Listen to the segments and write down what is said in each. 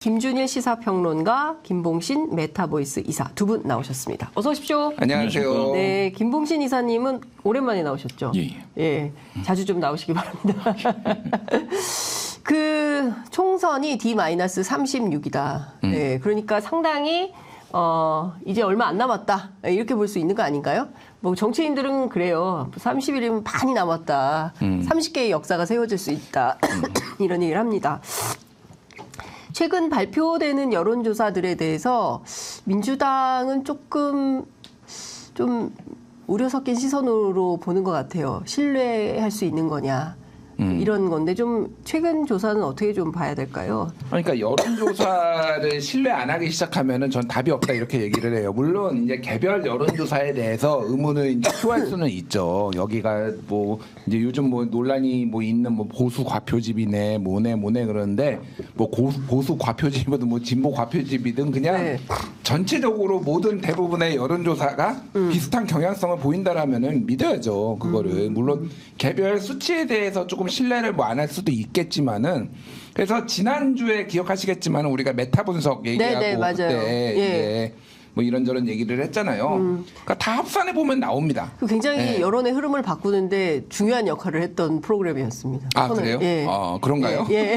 김준일 시사평론가, 김봉신 메타보이스 이사 두 분 나오셨습니다. 어서 오십시오. 안녕하세요. 네, 김봉신 이사님은 오랜만에 나오셨죠? 예, 자주 좀 나오시기 바랍니다. 그 총선이 D-36이다. 네, 그러니까 상당히 이제 얼마 안 남았다. 이렇게 볼 수 있는 거 아닌가요? 뭐 정치인들은 그래요. 30일이면 반이 남았다. 30개의 역사가 세워질 수 있다. 이런 얘기를 합니다. 최근 발표되는 여론조사들에 대해서 민주당은 조금 좀 우려 섞인 시선으로 보는 것 같아요. 신뢰할 수 있는 거냐. 이런 건데 좀 최근 조사는 어떻게 좀 봐야 될까요? 그러니까 여론조사를 신뢰 안 하기 시작하면은 전 답이 없다 이렇게 얘기를 해요. 물론 이제 개별 여론조사에 대해서 의문을 이제 표할 수는 있죠. 여기가 뭐 이제 요즘 뭐 논란이 뭐 있는 뭐 보수 과표집이네 뭐네 그러는데 뭐 보수 과표집이든 뭐 진보 과표집이든 그냥 네. 전체적으로 모든 대부분의 여론조사가 비슷한 경향성을 보인다라면은 믿어야죠. 그거를 물론 개별 수치에 대해서 조금 신뢰를 뭐 안 할 수도 있겠지만은 그래서 지난주에 기억하시겠지만 우리가 메타 분석 얘기하고 네네, 맞아요. 그때 예. 뭐 이런저런 얘기를 했잖아요. 그러니까 다 합산해 보면 나옵니다. 굉장히 네. 여론의 흐름을 바꾸는데 중요한 역할을 했던 프로그램이었습니다. 아 저는, 그래요? 예. 그런가요? 예.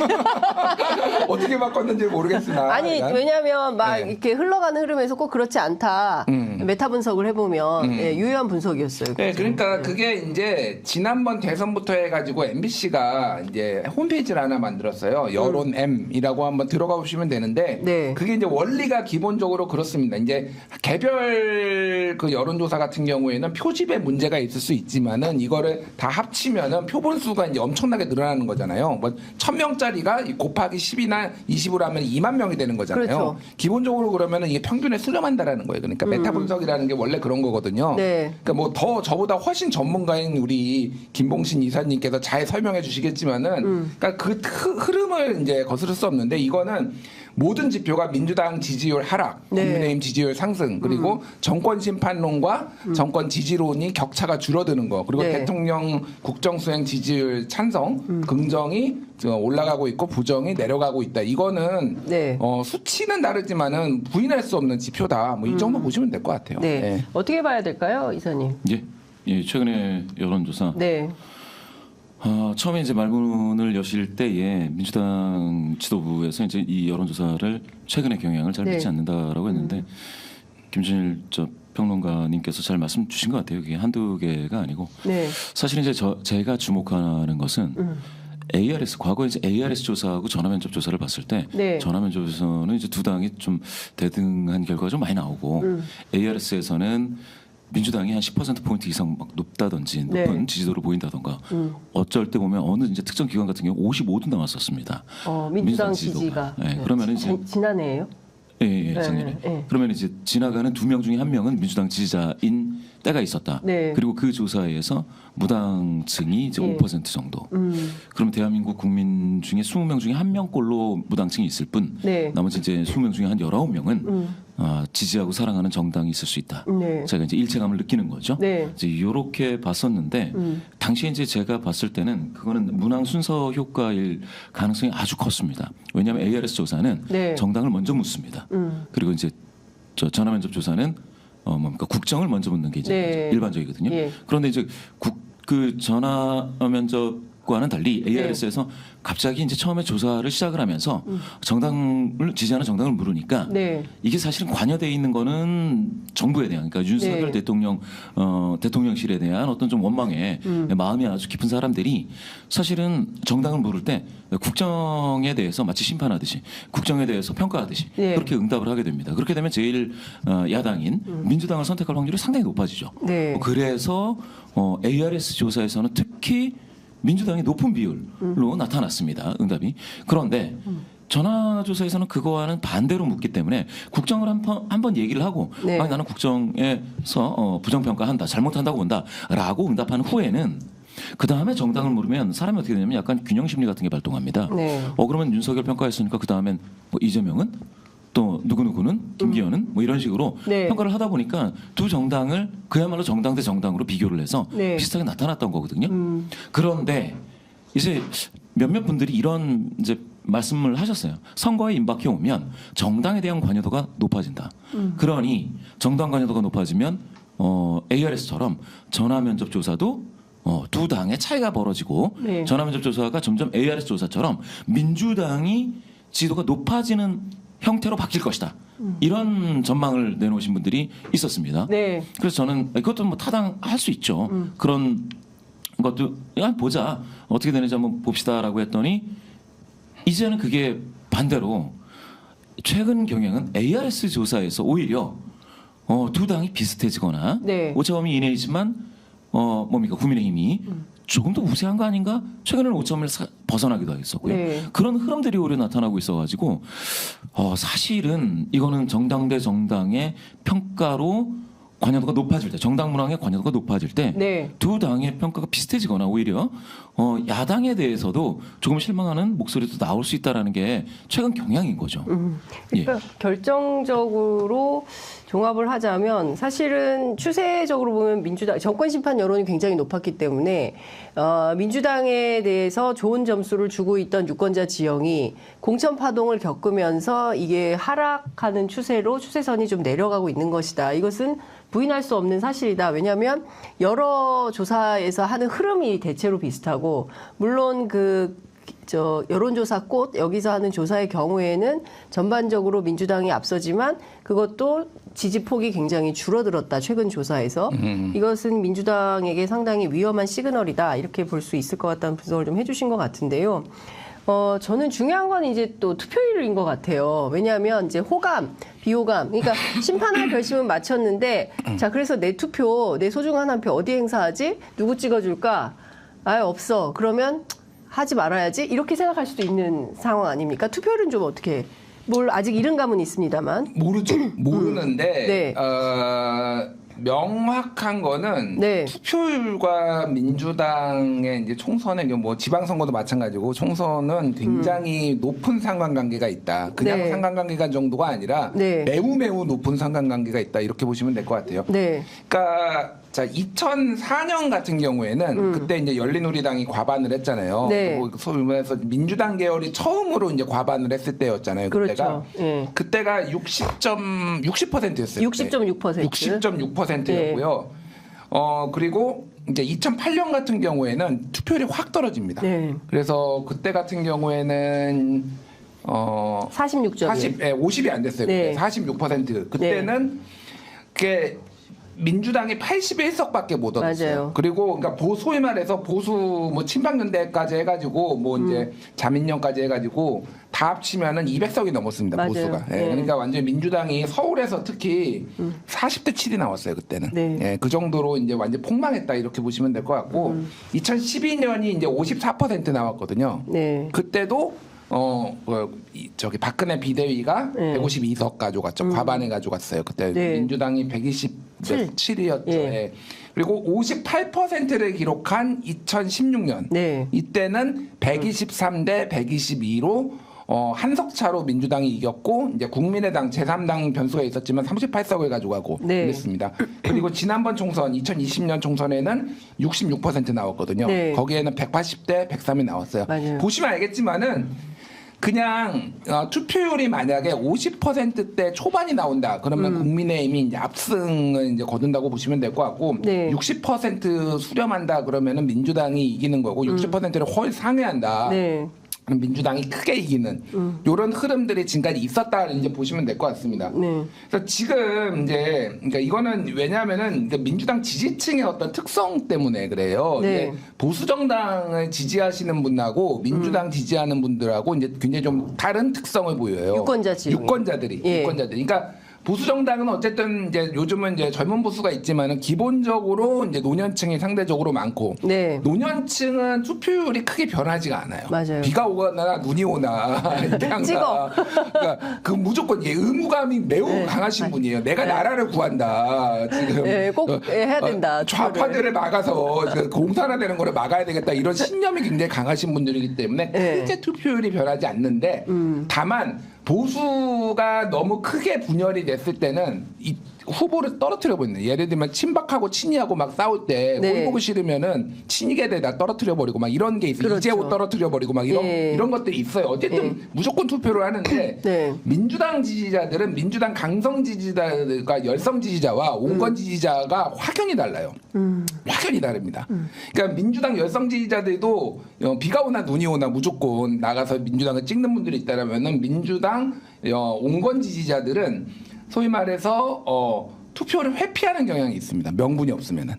어떻게 바꿨는지 모르겠으나 아니 난, 왜냐하면 막 네. 이렇게 흘러가는 흐름에서 꼭 그렇지 않다. 메타 분석을 해보면 예, 유효한 분석이었어요. 네, 그러니까 그게 이제 지난번 대선부터 해가지고 MBC가 이제 홈페이지를 하나 만들었어요. 여론 M이라고 한번 들어가 보시면 되는데 네. 그게 이제 원리가 기본적으로 그렇습니다. 이제 개별 그 여론조사 같은 경우에는 표집에 문제가 있을 수 있지만은 이거를 다 합치면은 표본 수가 이제 엄청나게 늘어나는 거잖아요. 뭐 1,000명짜리가 곱하기 10이나 20으로 하면 2만 명이 되는 거잖아요. 그렇죠. 기본적으로 그러면은 이게 평균에 수렴한다라는 거예요. 그러니까 메타 분석이라는 게 원래 그런 거거든요. 네. 그러니까 뭐 더 저보다 훨씬 전문가인 우리 김봉신 이사님께서 잘 설명해 주시겠지만은 그러니까 그 흐름을 이제 거스를 수 없는데 이거는 모든 지표가 민주당 지지율 하락, 네. 국민의힘 지지율 상승, 그리고 정권 심판론과 정권 지지론이 격차가 줄어드는 거, 그리고 네. 대통령 국정수행 지지율 찬성, 긍정이 올라가고 있고 부정이 내려가고 있다. 이거는 네. 수치는 다르지만은 부인할 수 없는 지표다. 뭐 이 정도 보시면 될 것 같아요. 네. 네. 어떻게 봐야 될까요, 이사님? 예, 최근에 여론조사 네. 처음에 이제 말문을 여실 때에 민주당 지도부에서 이제 이 여론조사를 최근의 경향을 잘 네. 믿지 않는다라고 했는데 김준일 평론가님께서 잘 말씀 주신 것 같아요. 그게 한두 개가 아니고 네. 사실 이제 제가 주목하는 것은 ARS 과거 이제 ARS 조사하고 전화면접 조사를 봤을 때 네. 전화면접에서는 이제 두 당이 좀 대등한 결과가 좀 많이 나오고 ARS에서는 민주당이 한 10%포인트 이상 막 높다든지 높은 네. 지지도를 보인다던가 어쩔 때 보면 어느 이제 특정 기관 같은 경우 55도 나왔었습니다. 민주당 지지도가. 지지가. 네, 그러면 이제 지난해예요? 예, 작년에. 네. 그러면 이제 지나가는 2명 중에 1명은 민주당 지지자인 때가 있었다. 네. 그리고 그 조사에서 무당층이 이제 예. 5% 정도. 그럼 대한민국 국민 중에 20명 중에 1명꼴로 무당층이 있을 뿐 네. 나머지 이제 20명 중에 한 19명은 지지하고 사랑하는 정당이 있을 수 있다. 네. 제가 이제 일체감을 느끼는 거죠. 네. 이제 이렇게 봤었는데 당시에 이제 제가 봤을 때는 그거는 문항 순서 효과일 가능성이 아주 컸습니다. 왜냐하면 ARS 조사는 네. 정당을 정당을 먼저 묻습니다. 그리고 이제 전화면접 조사는 뭡니까 국정을 먼저 묻는 게 이제 네. 일반적이거든요. 예. 그런데 이제 그 전화면접과는 달리 ARS에서 갑자기 이제 처음에 조사를 시작을 하면서 정당을 지지하는 정당을 물으니까 네. 이게 사실은 관여돼 있는 거는 정부에 대한 그러니까 윤석열 네. 대통령 대통령실에 대한 어떤 좀 원망에 마음이 아주 깊은 사람들이 사실은 정당을 물을 때 국정에 대해서 마치 심판하듯이 국정에 대해서 평가하듯이 네. 그렇게 응답을 하게 됩니다. 그렇게 되면 제일 야당인 민주당을 선택할 확률이 상당히 높아지죠. 네. 그래서 ARS 조사에서는 특히 민주당이 높은 비율로 나타났습니다. 응답이. 그런데 전화조사에서는 그거와는 반대로 묻기 때문에 국정을 한번 얘기를 하고 네. 아니, 나는 국정에서 부정평가한다. 잘못한다고 본다라고 응답한 후에는 그다음에 정당을 물으면 사람이 어떻게 되냐면 약간 균형심리 같은 게 발동합니다. 네. 그러면 윤석열 평가했으니까 그다음엔 뭐 이재명은 또 누구누구는 김기현은 뭐 이런 식으로 네. 평가를 하다 보니까 두 정당을 그야말로 정당 대 정당으로 비교를 해서 네. 비슷하게 나타났던 거거든요. 그런데 이제 몇몇 분들이 이런 이제 말씀을 하셨어요. 선거에 임박해 오면 정당에 대한 관여도가 높아진다. 그러니 정당 관여도가 높아지면 ARS처럼 전화면접 조사도 두 당의 차이가 벌어지고 네. 전화면접 조사가 점점 ARS 조사처럼 민주당이 지도가 높아지는 형태로 바뀔 것이다. 이런 전망을 내놓으신 분들이 있었습니다. 네. 그래서 저는 이것도 뭐 타당할 수 있죠. 그런 것도 야, 보자. 어떻게 되는지 한번 봅시다라고 했더니 이제는 그게 반대로 최근 경향은 ARS 조사에서 오히려 두 당이 비슷해지거나 네. 오차범위 이내이지만 뭡니까 국민의힘이 조금 더 우세한 거 아닌가? 최근에는 5점을 벗어나기도 했었고요. 네. 그런 흐름들이 오히려 나타나고 있어가지고 사실은 이거는 정당 대 정당의 평가로 관여도가 높아질 때, 정당 문항의 관여도가 높아질 때 두 네. 당의 평가가 비슷해지거나 오히려 야당에 대해서도 조금 실망하는 목소리도 나올 수 있다라는 게 최근 경향인 거죠. 그러니까 결정적으로 종합을 하자면 사실은 추세적으로 보면 민주당 정권 심판 여론이 굉장히 높았기 때문에 민주당에 대해서 좋은 점수를 주고 있던 유권자 지형이 공천 파동을 겪으면서 이게 하락하는 추세로 추세선이 좀 내려가고 있는 것이다. 이것은 부인할 수 없는 사실이다. 왜냐하면 여러 조사에서 하는 흐름이 대체로 비슷하고 물론 여론조사 꽃 여기서 하는 조사의 경우에는 전반적으로 민주당이 앞서지만 그것도 지지폭이 굉장히 줄어들었다. 최근 조사에서. 이것은 민주당에게 상당히 위험한 시그널이다. 이렇게 볼 수 있을 것 같다는 분석을 좀 해주신 것 같은데요. 저는 중요한 건 이제 또 투표율인 것 같아요. 왜냐하면 이제 호감, 비호감. 그러니까 심판할 결심은 마쳤는데 자, 그래서 내 투표, 내 소중한 한 표 어디에 행사하지? 누구 찍어줄까? 없어. 그러면 하지 말아야지. 이렇게 생각할 수도 있는 상황 아닙니까? 투표율은 좀 어떻게, 아직 이른 감은 있습니다만. 모르죠. 모르는데 네. 명확한 거는 네. 투표율과 민주당의 이제 총선의 뭐 지방선거도 마찬가지고 총선은 굉장히 높은 상관관계가 있다. 그냥 네. 상관관계가 정도가 아니라 네. 매우 높은 상관관계가 있다. 이렇게 보시면 될 것 같아요. 네. 그러니까 자 2004년 같은 경우에는 그때 이제 열린우리당이 과반을 했잖아요. 네. 그리고 소위 말해서 민주당 계열이 처음으로 이제 과반을 했을 때였잖아요. 그때가 그렇죠. 예. 그때가 60%였어요. 60.6%. 60.6%였고요. 그리고 이제 2008년 같은 경우에는 투표율이 확 떨어집니다. 네. 그래서 그때 같은 경우에는 46점. 50이 안 됐어요. 네. 46%. 그때는 그게 민주당이 81석밖에 못 얻었어요. 맞아요. 그리고 그러니까 소위 말해서 보수 뭐 친박연대까지 해가지고 뭐 이제 자민련까지 해가지고 다 합치면은 200석이 넘었습니다. 맞아요. 보수가. 예, 네. 그러니까 완전 민주당이 서울에서 특히 40대 7이 나왔어요 그때는. 네. 예, 그 정도로 이제 완전 폭망했다 이렇게 보시면 될 것 같고 2012년이 이제 54% 나왔거든요. 네. 그때도 박근혜 비대위가 네. 152석 가져갔죠. 과반을 가져갔어요. 그때 네. 민주당이 127이었죠. 예. 예. 그리고 58%를 기록한 2016년. 네. 이때는 123대 122로 한석 차로 민주당이 이겼고 이제 국민의당 제3당 변수가 있었지만 38석을 가져가고 네. 그랬습니다. 그리고 지난번 총선 2020년 총선에는 66% 나왔거든요. 네. 거기에는 180대 103이 나왔어요. 맞아요. 보시면 알겠지만은 그냥 투표율이 만약에 50%대 초반이 나온다. 그러면 국민의힘이 이제 압승을 이제 거둔다고 보시면 될 것 같고 네. 60% 수렴한다 그러면은 민주당이 이기는 거고 60%를 훨 상회한다. 네. 그럼 민주당이 크게 이기는 이런 흐름들이 지금까지 있었다 이제 보시면 될 것 같습니다. 네. 그래서 지금 이제 그러니까 이거는 왜냐하면은 민주당 지지층의 어떤 특성 때문에 그래요. 네. 이게 보수 정당을 지지하시는 분하고 민주당 지지하는 분들하고 이제 굉장히 좀 다른 특성을 보여요. 유권자 지형이. 유권자들이. 예. 그러니까. 보수 정당은 어쨌든 이제 요즘은 이제 젊은 보수가 있지만은 기본적으로 이제 노년층이 상대적으로 많고 네. 노년층은 투표율이 크게 변하지가 않아요. 맞아요. 비가 오거나 눈이 오나 이게 항상 찍어. 그러니까 그 무조건 의무감이 매우 네. 강하신 분이에요. 내가 나라를 구한다. 지금 네, 꼭 해야 된다. 좌파들을 막아서 그 공산화되는 거를 막아야 되겠다. 이런 신념이 굉장히 강하신 분들이기 때문에 네. 크게 투표율이 변하지 않는데 다만 보수가 너무 크게 분열이 됐을 때는 후보를 떨어뜨려 버리는. 예를 들면 친박하고 친이하고 막 싸울 때 네. 꼴 보기 싫으면은 친이게 되다 떨어뜨려 버리고 막 이런 게 있어요. 그렇죠. 이재호 떨어뜨려 버리고 막 이런 것들이 있어요. 어쨌든 무조건 투표를 하는데 네. 민주당 지지자들은 민주당 강성 지지자들과 열성 지지자와 온건 지지자가 확연히 달라요. 확연히 다릅니다. 그러니까 민주당 열성 지지자들도 비가 오나 눈이 오나 무조건 나가서 민주당을 찍는 분들이 있다라면은 민주당 온건 지지자들은 소위 말해서 투표를 회피하는 경향이 있습니다. 명분이 없으면은.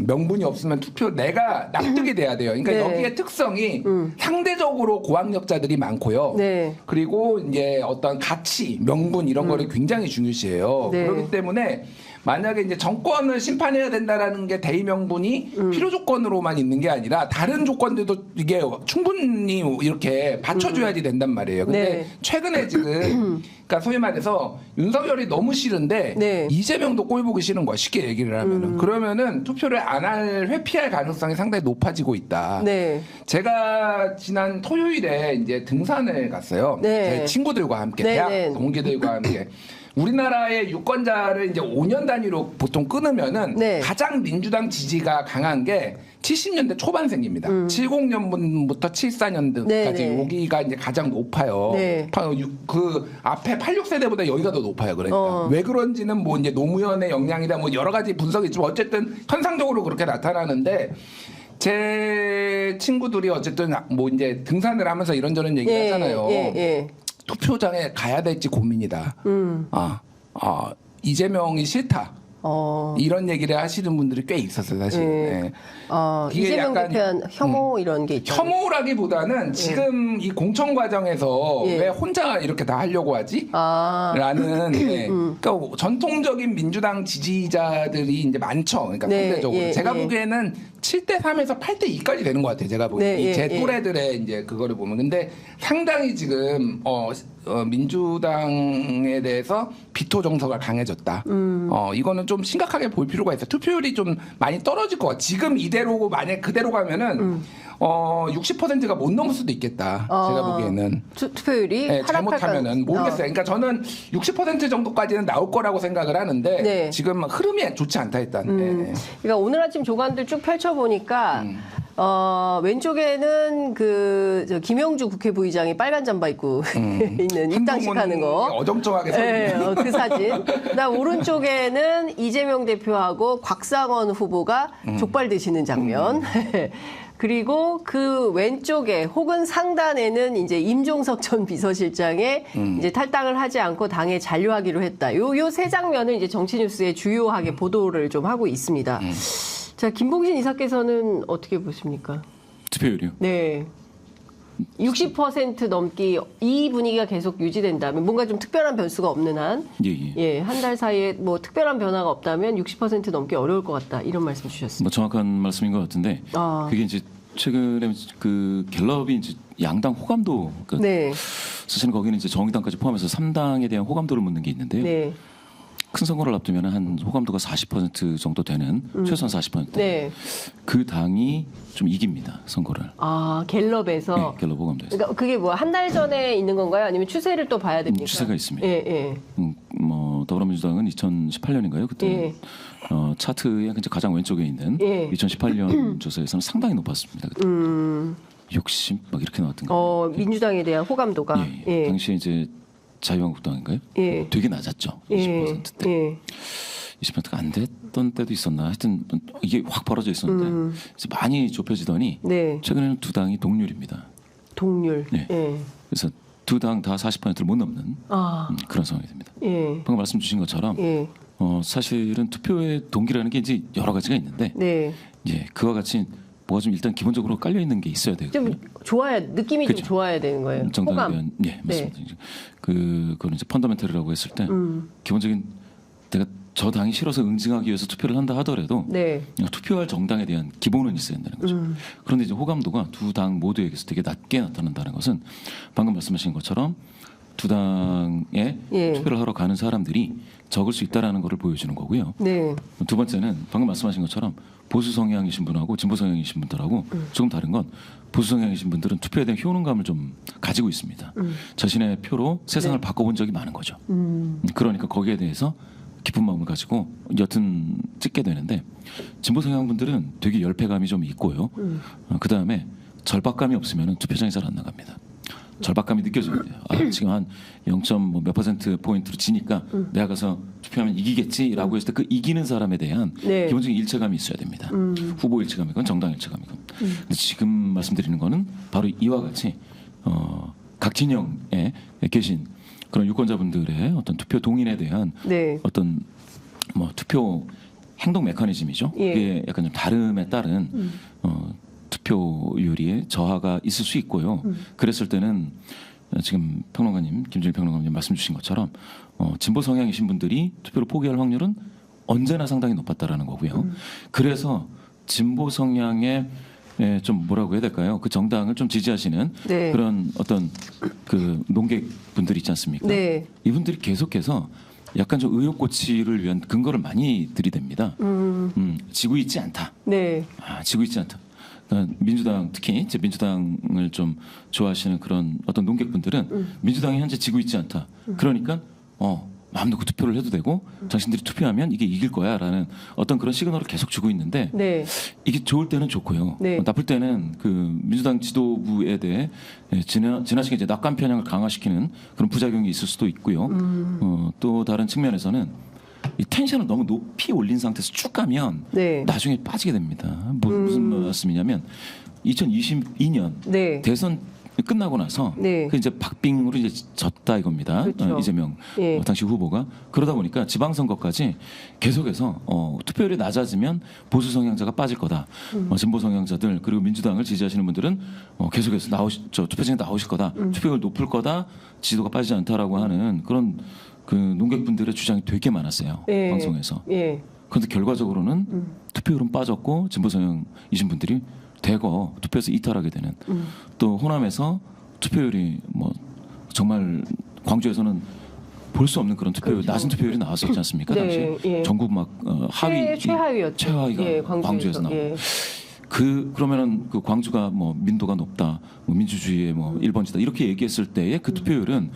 명분이 없으면 투표 내가 납득이 돼야 돼요. 그러니까 네. 여기에 특성이 상대적으로 고학력자들이 많고요. 네. 그리고 이제 어떤 가치, 명분 이런 거를 굉장히 중요시해요. 네. 그렇기 때문에 만약에 이제 정권을 심판해야 된다라는 게 대의 명분이 필요 조건으로만 있는 게 아니라 다른 조건들도 이게 충분히 이렇게 받쳐줘야지 된단 말이에요. 근데 네. 최근에 지금 그러니까 소위 말해서 윤석열이 너무 싫은데 네. 이재명도 꼴 보기 싫은 거야. 쉽게 얘기를 하면은. 그러면은 투표를 안 할 회피할 가능성이 상당히 높아지고 있다. 네. 제가 지난 토요일에 이제 등산을 갔어요. 네. 제 친구들과 함께 네, 대학 네. 동기들과 함께. 우리나라의 유권자를 이제 5년 단위로 보통 끊으면은 네. 가장 민주당 지지가 강한 게 70년대 초반생입니다. 70년부터 74년도까지 네, 네. 여기가 이제 가장 높아요. 네. 그 앞에 86세대보다 여기가 더 높아요. 그러니까 왜 그런지는 뭐 이제 노무현의 영향이다 뭐 여러 가지 분석이 있지만 어쨌든 현상적으로 그렇게 나타나는데 제 친구들이 어쨌든 뭐 이제 등산을 하면서 이런저런 얘기 예, 하잖아요. 예. 투표장에 가야 될지 고민이다. 이재명이 싫다. 이런 얘기를 하시는 분들이 꽤 있었어요, 사실. 네. 이게 이재명 약간 대표한 혐오 이런 게 있죠. 혐오라기보다는 지금 이 공천 과정에서 예. 왜 혼자 이렇게 다 하려고 하지? 아. 라는 그러니까 전통적인 민주당 지지자들이 이제 많죠. 그러니까 네, 상대적으로 예, 제가 예. 보기에는 7대 3에서 8대 2까지 되는 것 같아요. 제가 보기에 네, 예, 제 예. 또래들의 이제 그거를 보면 근데 상당히 지금 민주당에 대해서 비토 정서가 강해졌다. 이거는 좀 심각하게 볼 필요가 있어요. 투표율이 좀 많이 떨어질 것 같아요. 지금 이대로 만약 그대로 가면은 60%가 못 넘을 수도 있겠다. 제가 보기에는. 투표율이 네, 하락할 잘못하면은 모르겠어요. 그러니까 저는 60% 정도까지는 나올 거라고 생각을 하는데 네. 지금 흐름이 좋지 않다 일단. 네. 그러니까 오늘 아침 조간들 쭉 펼쳐보니까 왼쪽에는 저 김영주 국회 부의장이 빨간 잠바 입고 있는 입당식 하는 거. 어정쩡하게 서 네, 있는. 그 사진. 그다음 오른쪽에는 이재명 대표하고 곽상원 후보가 족발 드시는 장면. 그리고 그 왼쪽에 혹은 상단에는 이제 임종석 전 비서실장의 이제 탈당을 하지 않고 당에 잔류하기로 했다. 요 세 장면을 이제 정치뉴스에 주요하게 보도를 좀 하고 있습니다. 자, 김봉신 이사께서는 어떻게 보십니까? 투표율이요. 네. 60% 넘기 이 분위기가 계속 유지된다면 뭔가 좀 특별한 변수가 없는 한, 한 달 사이에 뭐 특별한 변화가 없다면 60% 넘기 어려울 것 같다 이런 말씀 주셨습니다. 뭐 정확한 말씀인 것 같은데 그게 이제 최근에 그 갤럽이 이제 양당 호감도 네. 사실은 거기는 이제 정의당까지 포함해서 3당에 대한 호감도를 묻는 게 있는데요. 네. 큰 선거를 앞두면 한 호감도가 40% 정도 되는 최소한 40%. 네. 그 당이 좀 이깁니다 선거를. 아 갤럽에서. 네, 갤럽 호감도에서. 그러니까 그게 뭐 한 달 전에 있는 건가요? 아니면 추세를 또 봐야 됩니까? 추세가 있습니다. 예, 예. 뭐 더불어민주당은 2018년인가요? 그때 예. 차트의 가장 왼쪽에 있는 예. 2018년 조사에서는 상당히 높았습니다. 그때. 60 막 이렇게 나왔던가요? 민주당에 대한 호감도가. 예. 당시에 이제 자유한국당인가요? 예. 되게 낮았죠. 예. 20%대. 예. 20%가 안 됐던 때도 있었나? 하여튼 이게 확 벌어져 있었는데 이제 많이 좁혀지더니 네. 최근에는 두 당이 동률입니다. 동률. 네. 예. 그래서 두 당 다 40%를 못 넘는 그런 상황이 됩니다. 예. 방금 말씀 주신 것처럼 예. 사실은 투표의 동기라는 게 이제 여러 가지가 있는데 네. 예, 그와 같이 뭐가 좀 일단 기본적으로 깔려 있는 게 있어야 되거든요. 좀 좋아야 느낌이 그렇죠. 좀 좋아야 되는 거예요. 정당에 호감. 대한 맞습니다. 그거는 이제 펀더멘털이라고 했을 때 기본적인 내가 저 당이 싫어서 응징하기 위해서 투표를 한다 하더라도 네. 투표할 정당에 대한 기본은 있어야 된다는 거죠. 그런데 이제 호감도가 두 당 모두에게서 되게 낮게 나타난다는 것은 방금 말씀하신 것처럼 두 당에 예. 투표를 하러 가는 사람들이 적을 수 있다라는 것을 보여주는 거고요. 네. 두 번째는 방금 말씀하신 것처럼 보수 성향이신 분하고 진보 성향이신 분들하고 조금 다른 건 보수 성향이신 분들은 투표에 대한 효능감을 좀 가지고 있습니다. 자신의 표로 세상을 바꿔본 적이 많은 거죠. 그러니까 거기에 대해서 기쁜 마음을 가지고 여튼 찍게 되는데 진보 성향 분들은 되게 열패감이 좀 있고요. 그 다음에 절박감이 없으면 투표장에 잘 안 나갑니다. 절박감이 느껴져야 돼요. 지금 한 0. 몇 퍼센트 포인트로 지니까 내가 가서 투표하면 이기겠지라고 했을 때 그 이기는 사람에 대한 네. 기본적인 일체감이 있어야 됩니다. 후보 일체감이건 정당 일체감이건. 근데 지금 말씀드리는 거는 바로 이와 같이 각 진영에 계신 그런 유권자분들의 어떤 투표 동인에 대한 네. 어떤 투표 행동 메커니즘이죠. 예. 그게 약간 좀 다름에 따른 투표율이 저하가 있을 수 있고요. 그랬을 때는 지금 평론가님, 김준일 평론가님 말씀 주신 것처럼 진보 성향이신 분들이 투표를 포기할 확률은 언제나 상당히 높았다라는 거고요. 그래서 진보 성향의 좀 뭐라고 해야 될까요? 그 정당을 좀 지지하시는 네. 그런 어떤 그 농객분들 있지 않습니까? 네. 이분들이 계속해서 약간 좀 의혹고치를 위한 근거를 많이 들이댑니다. 지고 있지 않다. 네. 지고 있지 않다. 그러니까 민주당 특히 이제 민주당을 좀 좋아하시는 그런 어떤 농객분들은 민주당이 현재 지고 있지 않다. 그러니까 마음 놓고 투표를 해도 되고 당신들이 투표하면 이게 이길 거야라는 어떤 그런 시그널을 계속 주고 있는데 네. 이게 좋을 때는 좋고요. 네. 나쁠 때는 그 민주당 지도부에 대해 지나치게 이제 낙관 편향을 강화시키는 그런 부작용이 있을 수도 있고요. 또 다른 측면에서는 이 텐션을 너무 높이 올린 상태에서 쭉 가면 네. 나중에 빠지게 됩니다. 무슨 말씀이냐면 2022년 네. 대선 끝나고 나서 네. 그 이제 박빙으로 이제 졌다 이겁니다. 그렇죠. 이재명 예. 당시 후보가 그러다 보니까 지방선거까지 계속해서 투표율이 낮아지면 보수 성향자가 빠질 거다. 진보 성향자들 그리고 민주당을 지지하시는 분들은 계속해서 투표장에 나오실 거다. 투표율 높을 거다. 지지도가 빠지지 않다라고 하는 그런 그 농객분들의 주장이 되게 많았어요. 예. 방송에서. 예. 그런데 결과적으로는 투표율은 빠졌고 진보 성향이신 분들이 대거 투표에서 이탈하게 되는 또 호남에서 투표율이 정말 광주에서는 볼 수 없는 그런 투표율 그렇죠. 낮은 투표율이 나왔었지 않습니까? 네, 당시에 예. 전국 막 하위 최하위였죠. 최하위가 예, 광주에서 나오고 예. 그러면은 그 광주가 민도가 높다, 민주주의의 1번지다 이렇게 얘기했을 때의 그 투표율은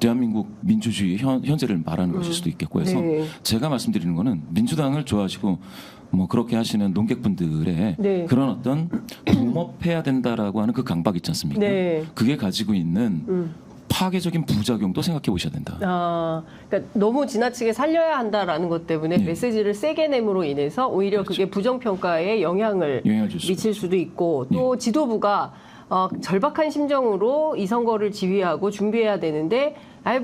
대한민국 민주주의 현재를 말하는 것일 수도 있겠고 해서 네. 제가 말씀드리는 거는 민주당을 좋아하시고 그렇게 하시는 농객분들의 네. 그런 어떤 붐업해야 된다라고 하는 그 강박 있지 않습니까? 네. 그게 가지고 있는 파괴적인 부작용도 생각해 보셔야 된다. 그러니까 너무 지나치게 살려야 한다라는 것 때문에 네. 메시지를 세게 내므로 인해서 오히려 그게 부정평가에 영향을 줄 수 미칠 수도 있고 또 지도부가 절박한 심정으로 이 선거를 지휘하고 준비해야 되는데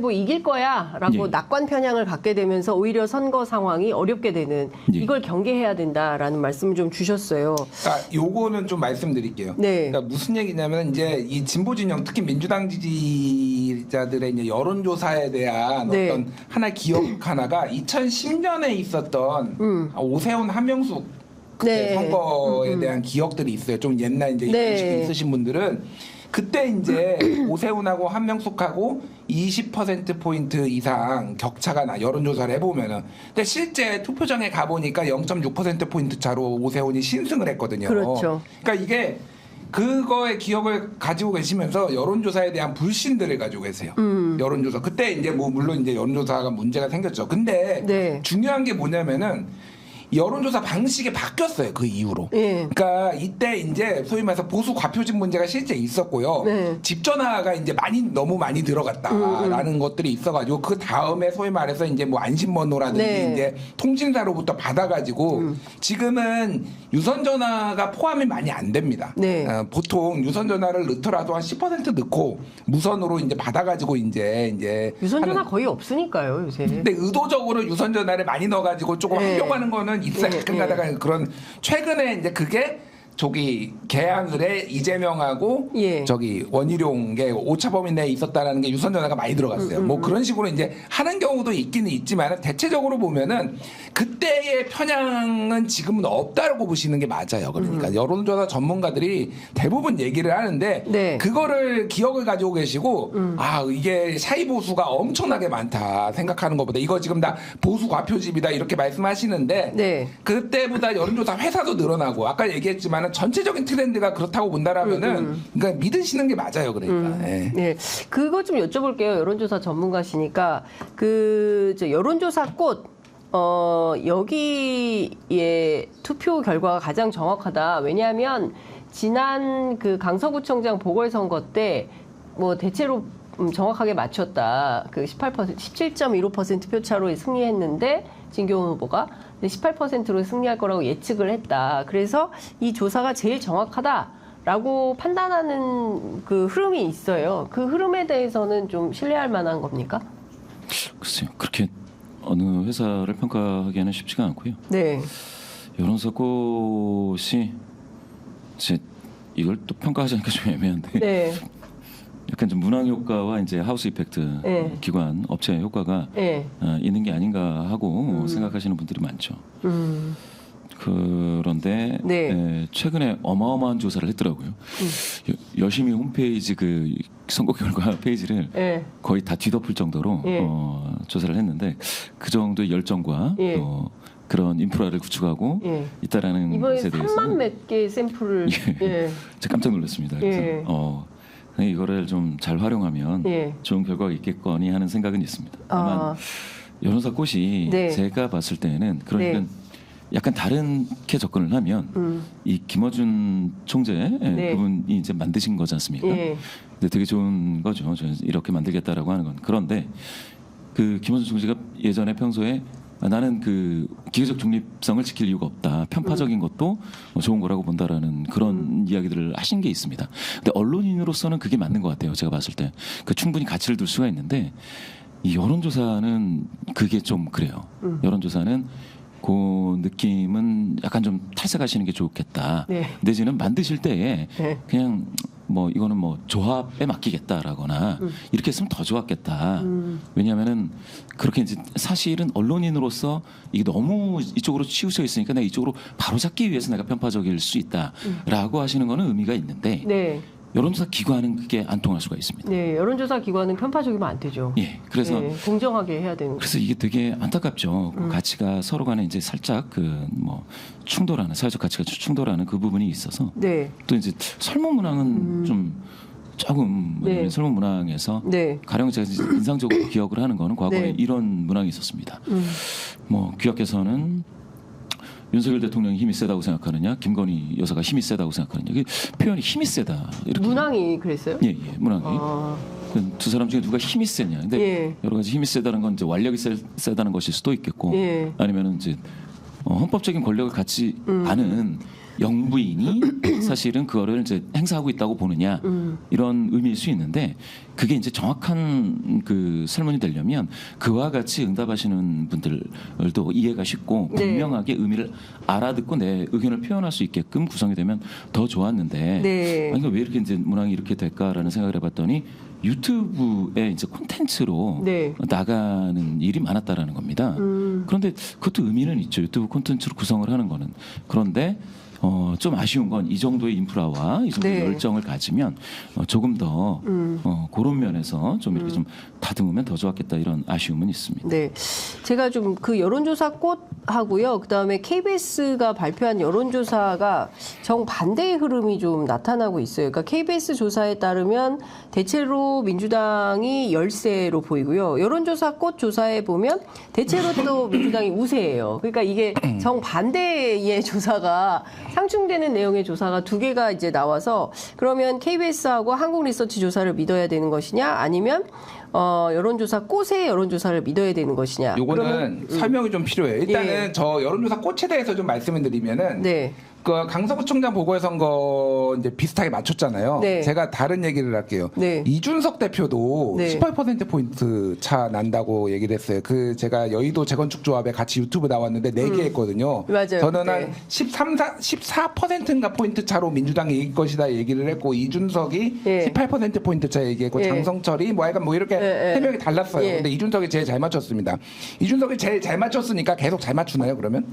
뭐 이길 거야라고 예. 낙관 편향을 갖게 되면서 오히려 선거 상황이 어렵게 되는 예. 이걸 경계해야 된다라는 말씀을 좀 주셨어요. 요거는 좀 말씀드릴게요. 네. 그러니까 무슨 얘기냐면 이제 이 진보 진영 특히 민주당 지지자들의 이제 여론조사에 대한 네. 어떤 하나의 기억 하나가 2010년에 있었던 오세훈 한명숙 그때 네. 선거에 대한 기억들이 있어요. 좀 옛날 이제 네. 인식이 있으신 분들은 그때 이제 오세훈하고 한명숙하고 20%포인트 이상 격차가 나, 여론조사를 해보면은. 근데 실제 투표장에 가보니까 0.6%포인트 차로 오세훈이 신승을 했거든요. 그렇죠. 그러니까 이게 그거의 기억을 가지고 계시면서 여론조사에 대한 불신들을 가지고 계세요. 여론조사. 그때 이제 물론 이제 여론조사가 문제가 생겼죠. 근데 네. 중요한 게 뭐냐면은 여론조사 방식이 바뀌었어요. 그 이후로. 예. 그러니까 이때 이제 소위 말해서 보수 과표집 문제가 실제 있었고요. 네. 집 전화가 이제 너무 많이 들어갔다라는 것들이 있어가지고 그 다음에 소위 말해서 이제 안심번호라든지 네. 이제 통신사로부터 받아가지고 지금은 유선 전화가 포함이 많이 안 됩니다. 네. 보통 유선 전화를 넣더라도 한 10% 넣고 무선으로 이제 받아가지고 이제 유선전화 하는- 거의 없으니까요 요새. 근데 의도적으로 유선 전화를 많이 넣어가지고 조금 네. 하려고 하는 거는 있어요. 네, 가끔 네. 가다가 그런 최근에 이제 그게 개항을 해 이재명하고 예. 원희룡의 오차범위 내에 있었다는 게 유선 전화가 많이 들어갔어요. 뭐 그런 식으로 이제 하는 경우도 있기는 있지만 대체적으로 보면은 그때의 편향은 지금은 없다라고 보시는 게 맞아요. 그러니까 여론조사 전문가들이 대부분 얘기를 하는데 네. 그거를 기억을 가지고 계시고 이게 샤이 보수가 엄청나게 많다 생각하는 것보다 이거 지금 다 보수 과표집이다 이렇게 말씀하시는데 네. 그때보다 여론조사 회사도 늘어나고 아까 얘기했지만 전체적인 트렌드가 그렇다고 본다라면은 그러니까 믿으시는 게 맞아요. 그러니까. 예. 네, 그거 좀 여쭤볼게요. 여론조사 전문가시니까 여론조사 꽃 여기에 투표 결과가 가장 정확하다. 왜냐하면 지난 그 강서구청장 보궐선거 때 뭐 대체로 정확하게 맞췄다. 그 17.15% 표차로 승리했는데 진교훈 후보가 18%로 승리할 거라고 예측을 했다. 그래서 이 조사가 제일 정확하다라고 판단하는 그 흐름이 있어요. 그 흐름에 대해서는 좀 신뢰할 만한 겁니까? 글쎄요. 그렇게 어느 회사를 평가하기에는 쉽지가 않고요. 네. 여론조사 꽃이 이제 이걸 또 평가하자니까 좀 애매한데 네. 약간 좀 문항 효과와 이제 하우스 이펙트 네. 기관 업체 효과가 네. 있는 게 아닌가 하고 생각하시는 분들이 많죠. 그런데 네. 최근에 어마어마한 조사를 했더라고요. 여심이 홈페이지 그 선거 결과 페이지를 네. 거의 다 뒤덮을 정도로 예. 조사를 했는데 그 정도의 열정과 예. 또 그런 인프라를 구축하고 예. 있다라는 이번에 것에 3만 대해서는 몇 개 샘플을 예. 제가 깜짝 놀랐습니다. 그래서 예. 이거를 좀 잘 활용하면 예. 좋은 결과가 있겠거니 하는 생각은 있습니다. 다만 아, 여론사 꽃이 네. 제가 봤을 때는 그러니까 네. 약간 다른게 접근을 하면 이 김어준 총재 네. 그분이 이제 만드신 거지 않습니까? 예. 근데 되게 좋은 거죠. 저는 이렇게 만들겠다라고 하는 건. 그런데 그 김어준 총재가 예전에 평소에 나는 그 기계적 중립성을 지킬 이유가 없다. 편파적인 것도 좋은 거라고 본다라는 그런 이야기들을 하신 게 있습니다. 근데 언론인으로서는 그게 맞는 것 같아요. 제가 봤을 때. 그 충분히 가치를 둘 수가 있는데 이 여론조사는 그게 좀 그래요. 여론조사는 그 느낌은 약간 좀 탈색하시는 게 좋겠다. 네. 내지는 만드실 때에 네. 그냥 뭐 이거는 뭐 조합에 맡기겠다라거나 이렇게 했으면 더 좋았겠다. 왜냐하면은 그렇게 이제 사실은 언론인으로서 이게 너무 이쪽으로 치우쳐 있으니까 내가 이쪽으로 바로잡기 위해서 내가 편파적일 수 있다라고 하시는 거는 의미가 있는데 네. 여론조사 기관은 그게 안 통할 수가 있습니다. 네. 여론조사 기관은 편파적이면 안 되죠. 예, 그래서 네, 공정하게 해야 되는 거죠. 그래서 이게 되게 안타깝죠. 그 가치가 서로 간에 이제 살짝 그 뭐 충돌하는 사회적 가치가 충돌하는 그 부분이 있어서 네. 또 이제 설문문항은 좀 조금 네. 설문문항에서 네. 가령 제가 인상적으로 기억을 하는 거는 과거에 네. 이런 문항이 있었습니다. 뭐 귀하께서는 윤석열 대통령이 힘이 세다고 생각하느냐, 김건희 여사가 힘이 세다고 생각하느냐. 이게 표현이 힘이 세다 이렇게. 문항이 그랬어요? 예, 문항이. 아, 그 두 사람 중에 누가 힘이 세냐. 근데 예. 여러 가지 힘이 세다는 건 이제 완력이 세다는 것일 수도 있겠고, 예. 아니면은 이제 헌법적인 권력을 갖지 않은 영부인이 사실은 그거를 이제 행사하고 있다고 보느냐 이런 의미일 수 있는데 그게 이제 정확한 그 설문이 되려면 그와 같이 응답하시는 분들도 이해가 쉽고 네. 분명하게 의미를 알아듣고 내 의견을 표현할 수 있게끔 구성이 되면 더 좋았는데 네. 아니 왜 이렇게 이제 문항이 이렇게 될까라는 생각을 해봤더니 유튜브에 이제 콘텐츠로 네. 나가는 일이 많았다라는 겁니다. 그런데 그것도 의미는 있죠. 유튜브 콘텐츠로 구성을 하는 거는. 그런데 좀 아쉬운 건 이 정도의 인프라와 이 정도의 네. 열정을 가지면 조금 더 그런 면에서 좀 이렇게 좀 다듬으면 더 좋았겠다 이런 아쉬움은 있습니다. 네. 제가 좀 그 여론조사 꽃하고요. 그다음에 KBS가 발표한 여론조사가 정반대의 흐름이 좀 나타나고 있어요. 그러니까 KBS 조사에 따르면 대체로 민주당이 열세로 보이고요. 여론조사 꽃 조사에 보면 대체로 또 민주당이 우세예요. 그러니까 이게 정반대의 조사가 상충되는 내용의 조사가 두 개가 이제 나와서 그러면 KBS하고 한국리서치 조사를 믿어야 되는 것이냐 아니면 여론조사 꽃의 여론조사를 믿어야 되는 것이냐. 요거는 설명이 좀 필요해요. 일단은 예. 저 여론조사 꽃에 대해서 좀 말씀을 드리면은 네. 그 강서구청장 보궐선거 이제 비슷하게 맞췄잖아요. 네. 제가 다른 얘기를 할게요. 네. 이준석 대표도 네. 18%포인트 차 난다고 얘기를 했어요. 그 제가 여의도 재건축 조합에 같이 유튜브 나왔는데 4개 했거든요. 맞아요. 저는 네. 한 14%인가 포인트 차로 민주당이 이길 것이다 얘기를 했고 이준석이 예. 18%포인트 차 얘기했고 예. 장성철이 뭐 약간 뭐 이렇게 예. 세 명이 달랐어요. 예. 근데 이준석이 제일 잘 맞췄습니다. 이준석이 제일 잘 맞췄으니까 계속 잘 맞추나요, 그러면?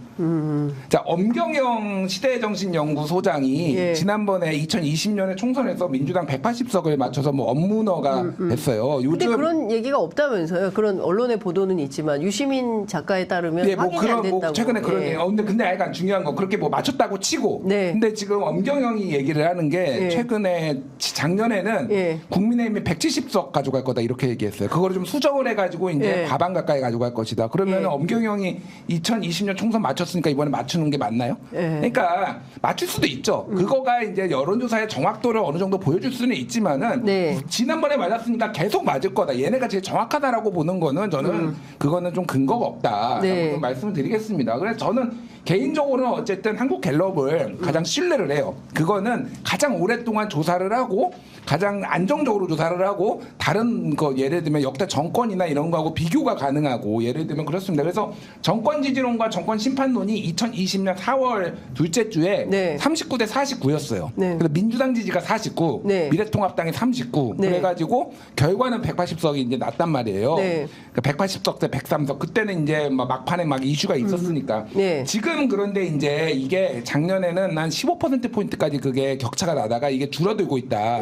자, 엄경영 시대 미래정신연구소장이 예. 지난번에 2020년에 총선에서 민주당 180석을 맞춰서 뭐 업무너가 됐어요. 근데 요즘 그런 얘기가 없다면서요. 그런 언론의 보도는 있지만 유시민 작가에 따르면 예, 뭐 확인이 안 그런 된다고. 뭐 최근에 그런 예. 얘기. 근데 약간 중요한 거 그렇게 뭐 맞췄다고 치고. 네. 근데 지금 엄경영이 얘기를 하는 게 예. 최근에 작년에는 예. 국민의힘이 170석 가져갈 거다 이렇게 얘기했어요. 그거를 좀 수정을 해가지고 이제 예. 과반 가까이 가져갈 것이다. 그러면 예. 엄경영이 2020년 총선 맞췄으니까 이번에 맞추는 게 맞나요? 예. 그러니까 맞출 수도 있죠. 그거가 이제 여론조사의 정확도를 어느 정도 보여줄 수는 있지만은 네. 지난번에 맞았으니까 계속 맞을 거다. 얘네가 제일 정확하다라고 보는 거는 저는 그거는 좀 근거가 없다. 네. 라고 말씀을 드리겠습니다. 그래서 저는 개인적으로는 어쨌든 한국갤럽을 가장 신뢰를 해요. 그거는 가장 오랫동안 조사를 하고 가장 안정적으로 조사를 하고 다른 거 예를 들면 역대 정권이나 이런 거하고 비교가 가능하고 예를 들면 그렇습니다. 그래서 정권 지지론과 정권 심판론이 2020년 4월 둘째 주에 네. 39대 49였어요. 네. 그래서 민주당 지지가 49, 네. 미래통합당이 39. 네. 그래가지고 결과는 180석이 이제 났단 말이에요. 네. 180석 대 103석. 그때는 이제 막 막판에 막 이슈가 있었으니까. 네. 지금 그런데 이제 이게 작년에는 한 15%포인트까지 그게 격차가 나다가 이게 줄어들고 있다.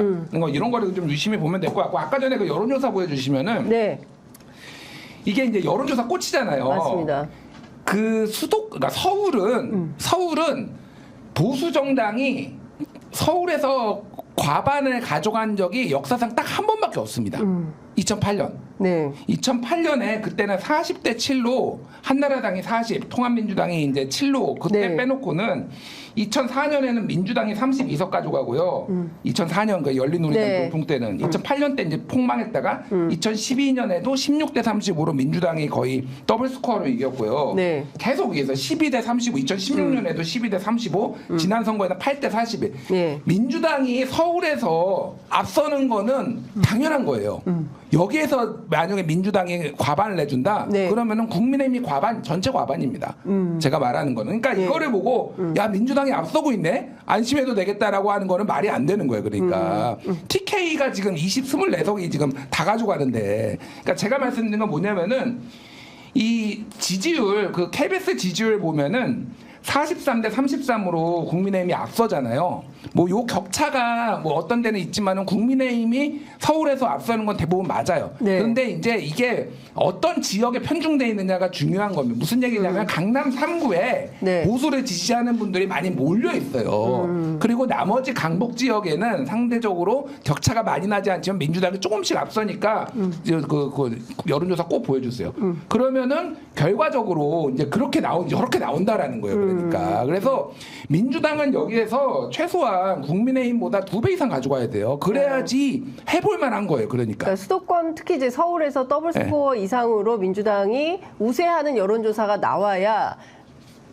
이런 거를 좀 유심히 보면 될 것 같고 아까 전에 그 여론조사 보여주시면은 네. 이게 이제 여론조사 꽃이잖아요. 맞습니다. 그 그러니까 서울은 보수 정당이 서울에서 과반을 가져간 적이 역사상 딱 한 번밖에 없습니다. 2008년. 네. 2008년에 그때는 40대 7로 한나라당이 40, 통합민주당이 이제 7로 그때 네. 빼놓고는 2004년에는 민주당이 32석 가져가고요. 2004년 그 열린우리당 네. 돌풍 때는 2008년 때 이제 폭망했다가 2012년에도 16대 35로 민주당이 거의 더블 스코어로 이겼고요. 네. 계속 이겨서 12대 35, 2016년에도 12대 35, 지난 선거에는 8대 41. 네. 민주당이 서울에서 앞서는 거는 당연한 거예요. 여기에서 만약에 민주당이 과반을 내준다, 네. 그러면은 국민의힘이 전체 과반입니다. 제가 말하는 거는. 그러니까 네. 이거를 보고 야 민주당이 앞서고 있네, 안심해도 되겠다라고 하는 거는 말이 안 되는 거예요. 그러니까 TK가 지금 24석이 지금 다 가져가는데, 그러니까 제가 말씀드린 건 뭐냐면은 이 지지율 그 KBS 지지율 보면은 43대 33으로 국민의힘이 앞서잖아요. 뭐 요 격차가 뭐 어떤 데는 있지만은 국민의힘이 서울에서 앞서는 건 대부분 맞아요. 네. 그런데 이제 이게 어떤 지역에 편중돼 있느냐가 중요한 겁니다. 무슨 얘기냐면 강남 3구에 네. 보수를 지지하는 분들이 많이 몰려 있어요. 그리고 나머지 강북 지역에는 상대적으로 격차가 많이 나지 않지만 민주당이 조금씩 앞서니까 이제 그 여론조사 꼭 보여주세요. 그러면은 결과적으로 이제 저렇게 나온다라는 거예요. 그러니까 그래서 민주당은 여기에서 최소한 국민의힘보다 2배 이상 가져가야 돼요. 그래야지 해볼 만한 거예요. 그러니까 수도권 특히 이제 서울에서 더블 스코어 이상으로 민주당이 우세하는 여론조사가 나와야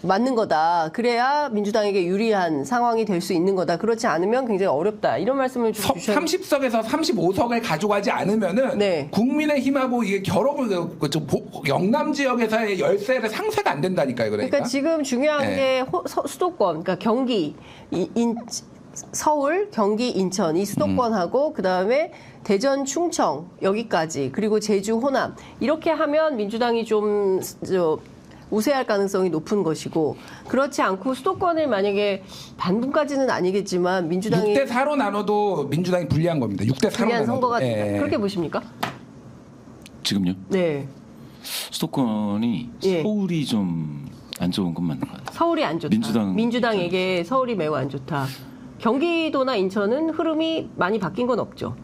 맞는 거다. 그래야 민주당에게 유리한 상황이 될 수 있는 거다. 그렇지 않으면 굉장히 어렵다. 이런 말씀을 주셨는데 30석에서 35석을 가져가지 않으면은 네. 국민의힘하고 이게 결합을 영남 지역에서의 열세를 상쇄가 안 된다니까요. 그러니까 지금 중요한 네. 게 수도권, 그러니까 경기, 서울, 경기, 인천 이 수도권하고 그다음에 대전, 충청 여기까지 그리고 제주, 호남 이렇게 하면 민주당이 좀 우세할 가능성이 높은 것이고 그렇지 않고 수도권을 만약에 반분까지는 아니겠지만 민주당이 6대 4로 나눠도 민주당이 불리한 겁니다. 6대 4로 불리한 나눠도. 선거가 된다. 예. 그렇게 보십니까? 지금요? 네. 수도권이 예. 서울이 좀 안 좋은 건 맞는 것 같아요. 서울이 안 좋다. 민주당에게 서울이 매우 안 좋다. 경기도나 인천은 흐름이 많이 바뀐 건 없죠.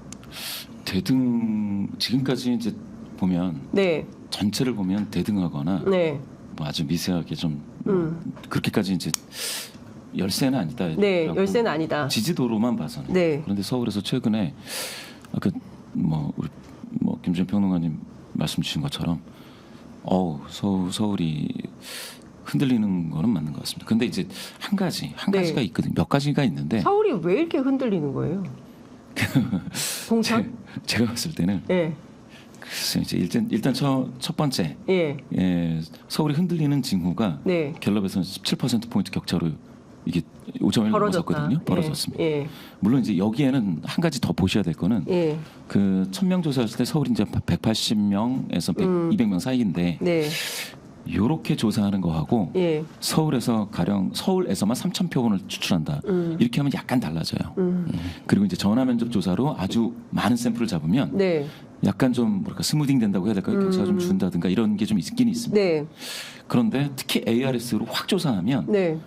지금까지 이제 보면 네. 전체를 보면 대등하거나 네. 뭐 아주 미세하게 좀 그렇게까지 이제 열세는 아니다. 네. 열세는 아니다. 지지도로만 봐서는. 네. 그런데 서울에서 최근에 아까 우리 김준현 평론가님 말씀 주신 것처럼 서울이 흔들리는 거는 맞는 것 같습니다. 근데 이제 한 가지가 있거든요. 몇 가지가 있는데 서울이 왜 이렇게 흔들리는 거예요? 공천? 제가 봤을 때는 예. 글쎄 이제 일단 첫 번째 예. 서울이 흔들리는 징후가 네. 갤럽에서는 17% 포인트 격차로 이게 5점을 넘어섰거든요. 벌어졌습니다. 예. 물론 이제 여기에는 한 가지 더 보셔야 될 거는 예. 그 1000명 조사했을 때 서울이 이제 180명에서 200명 사이인데 네. 요렇게 조사하는 거하고 예. 서울에서 가령 서울에서만 3,000표본을 추출한다. 이렇게 하면 약간 달라져요. 그리고 이제 전화 면접 조사로 아주 많은 샘플을 잡으면 네. 약간 좀 뭐랄까 스무딩 된다고 해야 될까요? 격차가 좀 준다든가 이런 게 좀 있긴 있습니다. 네. 그런데 특히 ARS로 확 조사하면 네.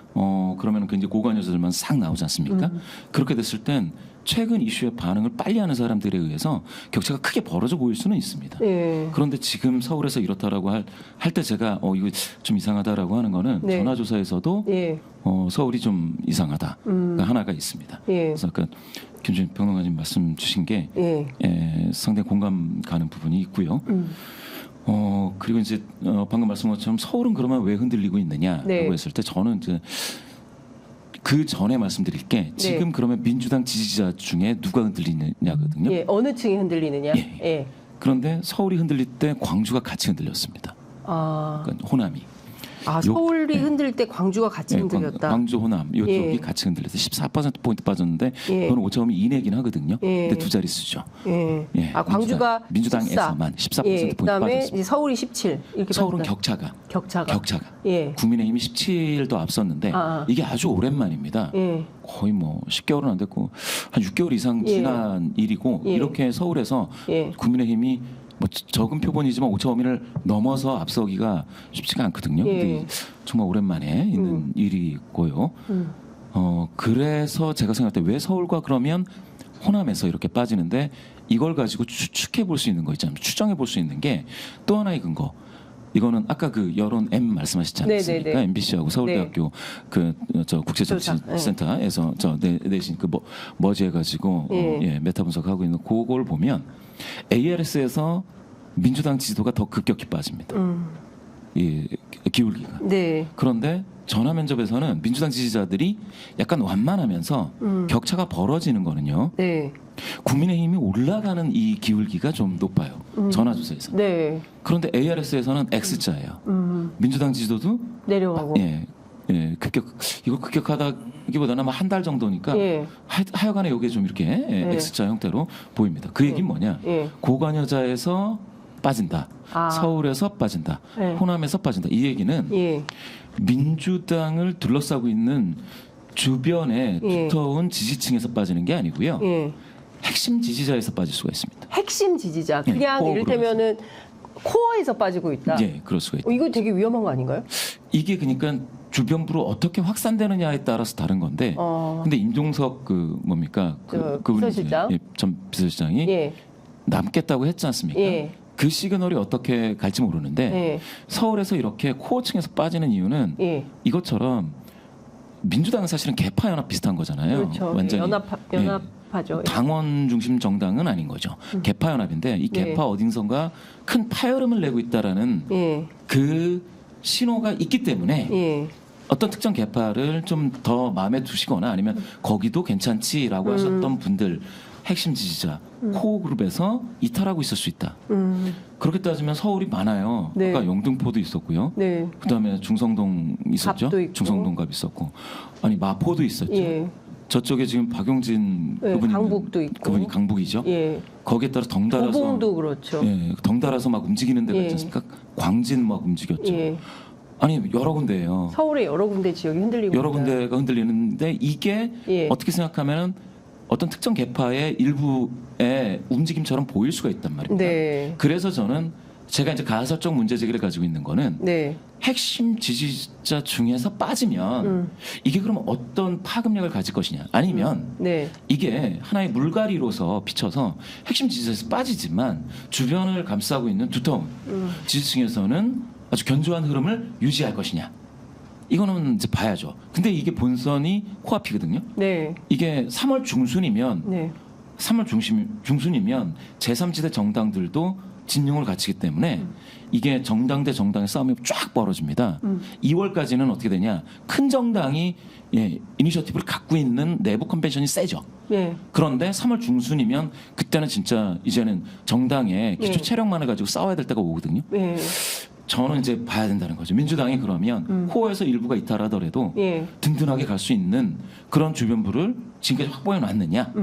그러면 그 이제 고관 여자들만 싹 나오지 않습니까? 그렇게 됐을 땐 최근 이슈에 반응을 빨리 하는 사람들에 의해서 격차가 크게 벌어져 보일 수는 있습니다. 예. 그런데 지금 서울에서 이렇다라고 할 때 제가 이거 좀 이상하다라고 하는 거는 네. 전화조사에서도 예. 서울이 좀 이상하다 하나가 있습니다. 예. 그래서 아까 김준일 평론가님 말씀 주신 게 예. 상당히 공감 가는 부분이 있고요. 그리고 이제 방금 말씀한 것처럼 서울은 그러면 왜 흔들리고 있느냐라고 네. 했을 때 저는 이제 그 전에 말씀드릴게 지금 그러면 민주당 지지자 중에 누가 흔들리느냐거든요. 예. 어느 층이 흔들리느냐? 예. 예. 그런데 서울이 흔들릴 때 광주가 같이 흔들렸습니다. 아, 그러니까 호남이. 서울이 흔들릴 때 광주가 같이 흔들렸다. 광주 호남 이쪽이 예. 같이 흔들려서 14%포인트 빠졌는데 예. 그건 5.5이 이내긴 하거든요. 예. 근데 두 자릿수죠. 예. 예, 광주가 민주당에서만 14% 예. 포인트 그다음에 빠졌습니다. 이제 서울이 17 이렇게 서울은 빠졌다. 격차가 예. 국민의힘이 17도 앞섰는데 이게 아주 오랜만입니다. 예. 거의 뭐 10개월은 안 됐고 한 6개월 이상 예. 지난 일이고 예. 이렇게 서울에서 예. 국민의힘이 뭐 적은 표본이지만 5.5미를 넘어서 앞서기가 쉽지가 않거든요. 예. 근데 정말 오랜만에 있는 일이고요. 그래서 제가 생각할 때 왜 서울과 그러면 호남에서 이렇게 빠지는데 이걸 가지고 추측해 볼 수 있는 거 있잖아요. 추정해 볼 수 있는 게 또 하나의 근거. 이거는 아까 그 여론 M 말씀하셨지 않습니까? 네네네. MBC하고 서울대학교 저 국제정치센터에서 저 내신 그 머지해가지고 메타 분석하고 있는 그걸 보면 ARS에서 민주당 지지도가 더 급격히 빠집니다. 이 기울기가. 네. 그런데 전화 면접에서는 민주당 지지자들이 약간 완만하면서 격차가 벌어지는 거는요. 네. 국민의힘이 올라가는 이 기울기가 좀 높아요. 전화조사에서. 네. 그런데 ARS에서는 X자예요. 민주당 지지도도 내려가고. 이거 급격하다기보다는 아마 한 달 정도니까 예. 하여간에 이게 좀 이렇게 X자 형태로 보입니다. 그 얘기는 뭐냐? 예. 고관여자에서 빠진다. 서울에서 빠진다. 예. 호남에서 빠진다. 이 얘기는 예. 민주당을 둘러싸고 있는 주변에 예. 두터운 지지층에서 빠지는 게 아니고요. 예. 핵심 지지자에서 빠질 수가 있습니다. 핵심 지지자. 예, 그냥 코어로 이를테면은 코어에서 빠지고 있다. 예, 그럴 수가 있다. 이거 되게 위험한 거 아닌가요? 이게 그러니까 주변부로 어떻게 확산되느냐에 따라서 다른 건데. 근데 임종석 그 뭡니까? 그분이 비서실장? 전 비서실장이 예. 남겠다고 했지 않습니까? 예. 그 시그널이 어떻게 갈지 모르는데 예. 서울에서 이렇게 코어층에서 빠지는 이유는 예. 이것처럼 민주당은 사실은 개파 연합 비슷한 거잖아요. 그렇죠. 완전히 연합하죠. 당원 중심 정당은 아닌 거죠. 개파 연합인데 이 개파 어딘선가 큰 파열음을 내고 있다라는 예. 그 신호가 있기 때문에 예. 어떤 특정 개파를 좀 더 마음에 두시거나 아니면 거기도 괜찮지라고 하셨던 분들 핵심 지지자 코어 그룹에서 이탈하고 있을 수 있다. 그렇게 따지면 서울이 많아요. 네. 아까 영등포도 있었고요. 네. 그다음에 중성동 있었죠. 갑도 있고. 중성동갑 있었고 아니 마포도 있었죠. 예. 저쪽에 지금 박용진 예, 그분이 강북도 있고. 그분이 강북이죠. 예. 거기에 따라 덩달아서 고봉도 그렇죠. 예, 덩달아서 막 움직이는 데가 예. 있지 않습니까? 광진 막 움직였죠. 예. 아니 여러 군데예요. 서울의 여러 군데 지역이 흔들리고 여러 있다. 군데가 흔들리는데 이게 예. 어떻게 생각하면 어떤 특정 개파의 일부의 움직임처럼 보일 수가 있단 말입니다. 네. 그래서 저는 제가 이제 가설적 문제 제기를 가지고 있는 거는 네. 핵심 지지자 중에서 빠지면 이게 그럼 어떤 파급력을 가질 것이냐 아니면 네. 이게 하나의 물갈이로서 비춰서 핵심 지지자에서 빠지지만 주변을 감싸고 있는 두터운 지지층에서는 아주 견조한 흐름을 유지할 것이냐 이거는 이제 봐야죠. 근데 이게 본선이 코앞이거든요. 네. 이게 3월 중순이면 네. 3월 중순이면 제3지대 정당들도 진영을 갖추기 때문에 이게 정당 대 정당의 싸움이 쫙 벌어집니다. 2월까지는 어떻게 되냐? 큰 정당이 이니셔티브를 갖고 있는 내부 컨벤션이 세죠. 네. 그런데 3월 중순이면 그때는 진짜 이제는 정당의 기초 네. 체력만을 가지고 싸워야 될 때가 오거든요. 네. 저는 이제 봐야 된다는 거죠. 민주당이 그러면 코어에서 일부가 이탈하더라도 예. 든든하게 갈 수 있는 그런 주변부를 지금까지 확보해 놨느냐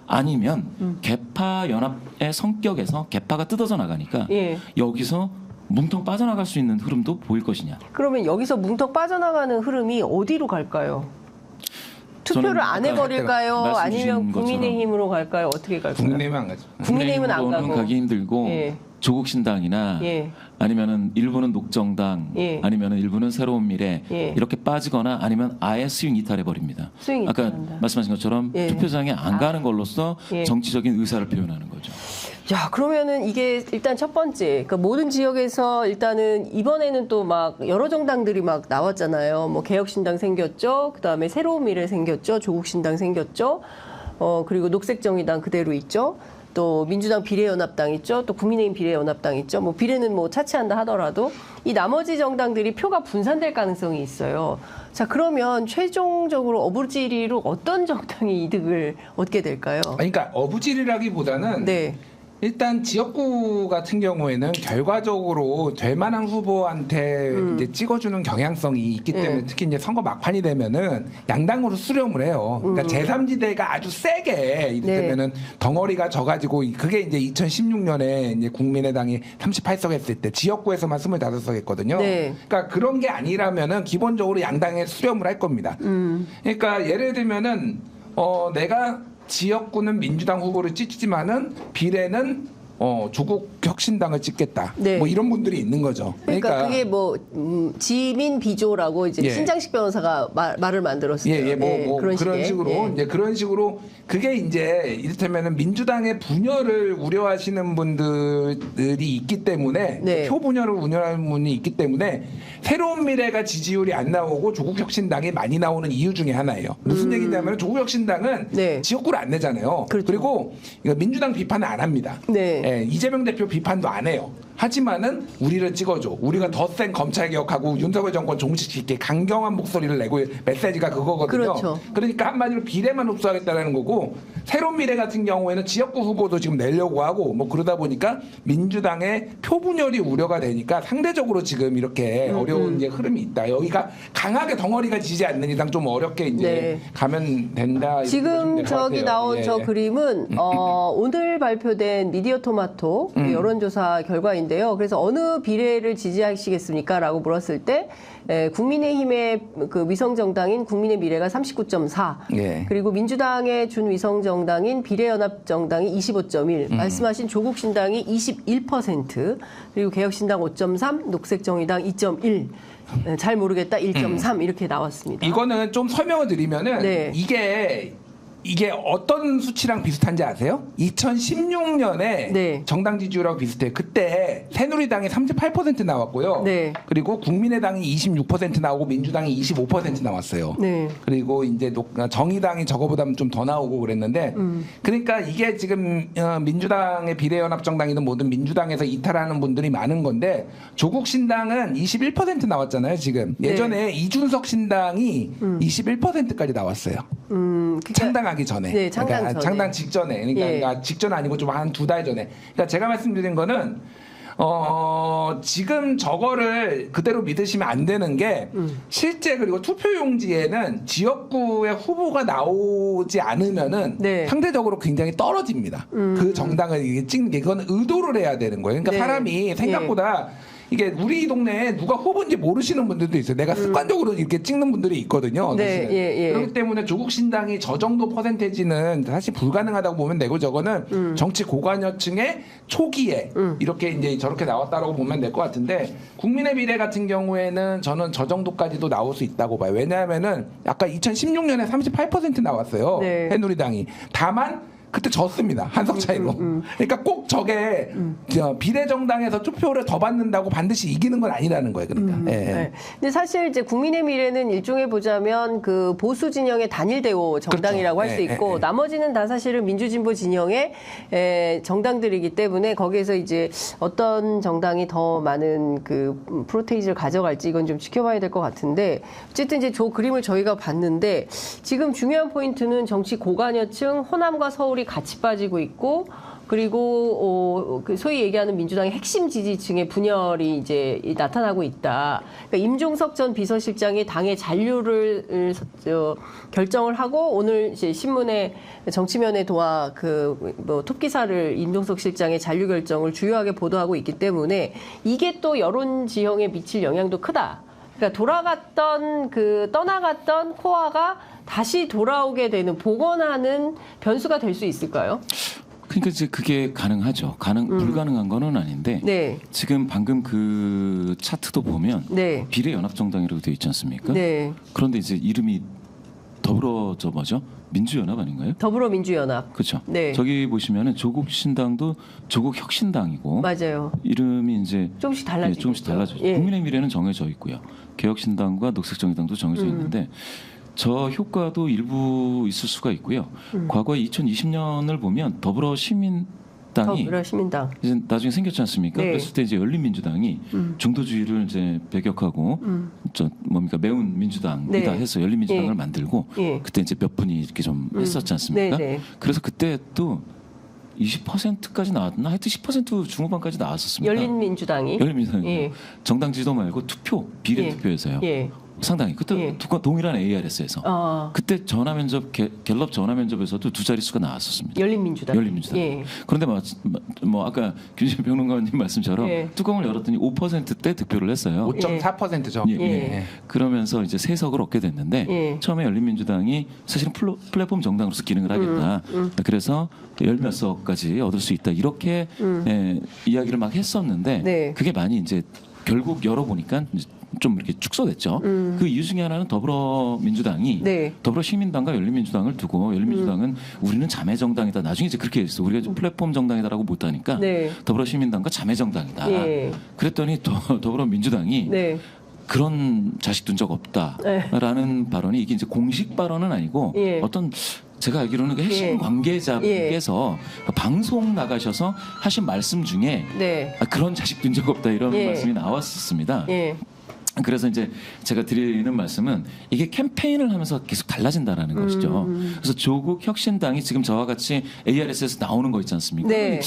아니면 개파 연합의 성격에서 개파가 뜯어져 나가니까 예. 여기서 뭉텅 빠져나갈 수 있는 흐름도 보일 것이냐. 그러면 여기서 뭉텅 빠져나가는 흐름이 어디로 갈까요? 투표를 저는 안 아까 해버릴까요? 말씀 아니면 주신 것처럼 국민의힘으로 갈까요? 어떻게 갈까요? 국민의힘은 안 가죠. 국민의힘은 안 국민의힘으로는 가고. 가기 힘들고 예. 조국신당이나 예. 아니면은 일부는 녹정당, 예. 아니면은 일부는 새로운 미래 예. 이렇게 빠지거나 아니면 아예 스윙 이탈해 버립니다. 스윙 아까 이탈한다. 말씀하신 것처럼 예. 투표장에 안 가는 걸로써 예. 정치적인 의사를 표현하는 거죠. 자, 그러면은 이게 일단 첫 번째, 그러니까 모든 지역에서 일단은 이번에는 또 막 여러 정당들이 막 나왔잖아요. 뭐 개혁신당 생겼죠. 그 다음에 새로운 미래 생겼죠. 조국신당 생겼죠. 그리고 녹색정의당 그대로 있죠. 또 민주당 비례연합당 있죠. 또 국민의힘 비례연합당 있죠. 뭐 비례는 뭐 차치한다 하더라도 이 나머지 정당들이 표가 분산될 가능성이 있어요. 자, 그러면 최종적으로 어부지리로 어떤 정당이 이득을 얻게 될까요? 그러니까 어부질이라기보다는 네. 일단 지역구 같은 경우에는 결과적으로 될 만한 후보한테 이제 찍어주는 경향성이 있기 때문에 특히 이제 선거 막판이 되면은 양당으로 수렴을 해요. 그러니까 제3지대가 아주 세게 이를테면은 덩어리가 져가지고 그게 이제 2016년에 이제 국민의당이 38석 했을 때 지역구에서만 25석 했거든요. 네. 그러니까 그런 게 아니라면은 기본적으로 양당에 수렴을 할 겁니다. 그러니까 예를 들면은 내가 지역구는 민주당 후보를 찍지만은 비례는 조국 혁신당을 찍겠다. 네. 뭐 이런 분들이 있는 거죠. 그러니까 그게 뭐 지민 비조라고 이제 예. 신장식 변호사가 말을 만들었어요. 뭐 그런 식의. 식으로 예. 이제 그런 식으로 그게 이제 이를테면은 민주당의 분열을 우려하시는 분들이 있기 때문에 네. 표 분열을 우려하는 분이 있기 때문에 새로운 미래가 지지율이 안 나오고 조국 혁신당이 많이 나오는 이유 중에 하나예요. 무슨 얘기냐면 조국 혁신당은 네. 지역구를 안 내잖아요. 그렇죠. 그리고 민주당 비판은 안 합니다. 네. 예, 이재명 대표 비판도 안 해요. 하지만은 우리를 찍어줘. 우리가 더 센 검찰 개혁하고 윤석열 정권 종식시키게 강경한 목소리를 내고 메시지가 그거거든요. 그렇죠. 그러니까 한마디로 비례만 흡수하겠다는 거고 새로운 미래 같은 경우에는 지역구 후보도 지금 내려고 하고 뭐 그러다 보니까 민주당의 표 분열이 우려가 되니까 상대적으로 지금 이렇게 어려운 이제 흐름이 있다. 여기가 강하게 덩어리가 지지 않는 이상 좀 어렵게 이제 네. 가면 된다. 이렇게 보시면 지금 될것 저기 같아요. 나온 예, 저 예. 그림은 오늘 발표된 미디어 토마토 여론조사 결과인데요. 그래서 어느 비례를 지지하시겠습니까? 라고 물었을 때 국민의힘의 그 위성정당인 국민의 미래가 39.4 예. 그리고 민주당의 준위성정당인 비례연합정당이 25.1 말씀하신 조국신당이 21% 그리고 개혁신당 5.3 녹색정의당 2.1 잘 모르겠다 1.3 이렇게 나왔습니다. 이거는 좀 설명을 드리면은 네. 이게 어떤 수치랑 비슷한지 아세요? 2016년에 네. 정당 지지율하고 비슷해요. 그때 새누리당이 38% 나왔고요. 네. 그리고 국민의당이 26% 나오고 민주당이 25% 나왔어요. 네. 그리고 이제 정의당이 저거보다는 좀 더 나오고 그랬는데 그러니까 이게 지금 민주당의 비례연합정당이든 뭐든 민주당에서 이탈하는 분들이 많은 건데 조국 신당은 21% 나왔잖아요. 지금 예전에 이준석 신당이 21%까지 나왔어요. 그러니까 창당하기 전에. 네, 창당 그러니까 전에. 창당 직전에. 그러니까 직전 아니고 좀 한 2달 전에. 그러니까 제가 말씀드린 거는 지금 저거를 그대로 믿으시면 안 되는 게 실제 그리고 투표용지에는 지역구의 후보가 나오지 않으면은 네. 상대적으로 굉장히 떨어집니다. 그 정당을 이게 찍는 게 그건 의도를 해야 되는 거예요. 그러니까 네. 사람이 생각보다 이게 우리 동네에 누가 후보인지 모르시는 분들도 있어요. 내가 습관적으로 이렇게 찍는 분들이 있거든요. 네, 사실은. 예. 그렇기 때문에 조국 신당이 저 정도 퍼센테이지는 사실 불가능하다고 보면 되고 저거는 정치 고관여층의 초기에 이렇게 이제 저렇게 나왔다라고 보면 될 것 같은데 국민의 미래 같은 경우에는 저는 저 정도까지도 나올 수 있다고 봐요. 왜냐하면은 아까 2016년에 38% 나왔어요. 네. 새누리당이. 다만 그때 졌습니다. 한석 차이로. 그러니까 꼭 저게 비례정당에서 투표를 더 받는다고 반드시 이기는 건 아니라는 거예요. 그러니까. 예. 네. 근데 사실 이제 국민의 미래는 일종의 보자면 그 보수 진영의 단일 대오 정당이라고 그렇죠. 할 수 예, 있고 예, 예. 나머지는 다 사실은 민주진보 진영의 정당들이기 때문에 거기에서 이제 어떤 정당이 더 많은 그 프로테이지를 가져갈지 이건 좀 지켜봐야 될 것 같은데 어쨌든 이제 저 그림을 저희가 봤는데 지금 중요한 포인트는 정치 고관여층 호남과 서울이 같이 빠지고 있고 그리고 그 소위 얘기하는 민주당의 핵심 지지층의 분열이 이제 나타나고 있다. 그러니까 임종석 전 비서실장이 당의 잔류를 결정을 하고 오늘 이제 신문에 정치면에 도와 그뭐 톱 기사를 임종석 실장의 잔류 결정을 주요하게 보도하고 있기 때문에 이게 또 여론 지형에 미칠 영향도 크다. 그러니까 떠나갔던 코아가 다시 돌아오게 되는 복원하는 변수가 될 수 있을까요? 그러니까 이제 그게 가능하죠. 불가능한 거는 아닌데 네. 지금 방금 그 차트도 보면 네. 비례연합정당이라고 되어 있지 않습니까? 네. 그런데 이제 이름이 더불어 저 뭐죠? 민주연합 아닌가요? 더불어민주연합. 그렇죠. 네. 저기 보시면은 조국신당도 조국혁신당이고 맞아요. 이름이 이제 조금씩 달라지고 조금씩 달라졌죠. 예. 국민의 미래는 정해져 있고요. 개혁신당과 녹색정의당도 정해져 있는데 저 효과도 일부 있을 수가 있고요. 과거 2020년을 보면 더불어시민당이 더불어시민당. 이제 나중에 생겼지 않습니까? 네. 그랬을 때 이제 열린민주당이 중도주의를 이제 배격하고 저 뭡니까 매운 민주당이다 네. 해서 열린민주당을 예. 만들고 예. 그때 이제 몇 분이 이렇게 좀 했었지 않습니까? 네, 네. 그래서 그때 또 20%까지 나왔나? 하여튼 10% 중후반까지 나왔었습니다. 열린민주당이. 열린민주당 예. 정당 지도 말고 투표 비례 예. 투표에서요. 예. 상당히 그때 예. 동일한 ARS에서 아, 그때 전화 면접 갤럽 전화 면접에서도 두 자릿수가 나왔었습니다. 열린민주당. 열린민주당. 예. 그런데 뭐 아까 김진표 평론가님 말씀처럼 예. 뚜껑을 열었더니 5%대 득표를 했어요. 5.4%죠. 예. 예. 그러면서 이제 세석을 얻게 됐는데 예. 처음에 열린민주당이 사실은 플랫폼 정당으로서 기능을 하겠다. 그래서 열 몇 석까지 얻을 수 있다. 이렇게 이야기를 막 했었는데 네. 그게 많이 이제 결국 열어보니까 좀 이렇게 축소됐죠. 그 이유 중에 하나는 더불어민주당이 네. 더불어시민당과 열린민주당을 두고 열린민주당은 우리는 자매정당이다. 나중에 이제 그렇게 했어. 우리가 좀 플랫폼 정당이다라고 못하니까 네. 더불어시민당과 자매정당이다. 예. 그랬더니 더불어민주당이 네. 그런 자식 둔 적 없다라는 발언이 이게 이제 공식 발언은 아니고 예. 어떤 제가 알기로는 그 핵심 예. 관계자께서 방송 나가셔서 하신 말씀 중에 네. 그런 자식 둔 적 없다 이런 예. 말씀이 나왔었습니다. 예. 그래서 이제 제가 드리는 말씀은 이게 캠페인을 하면서 계속 달라진다라는 것이죠. 그래서 조국 혁신당이 지금 저와 같이 ARS에서 나오는 거 있지 않습니까? 네.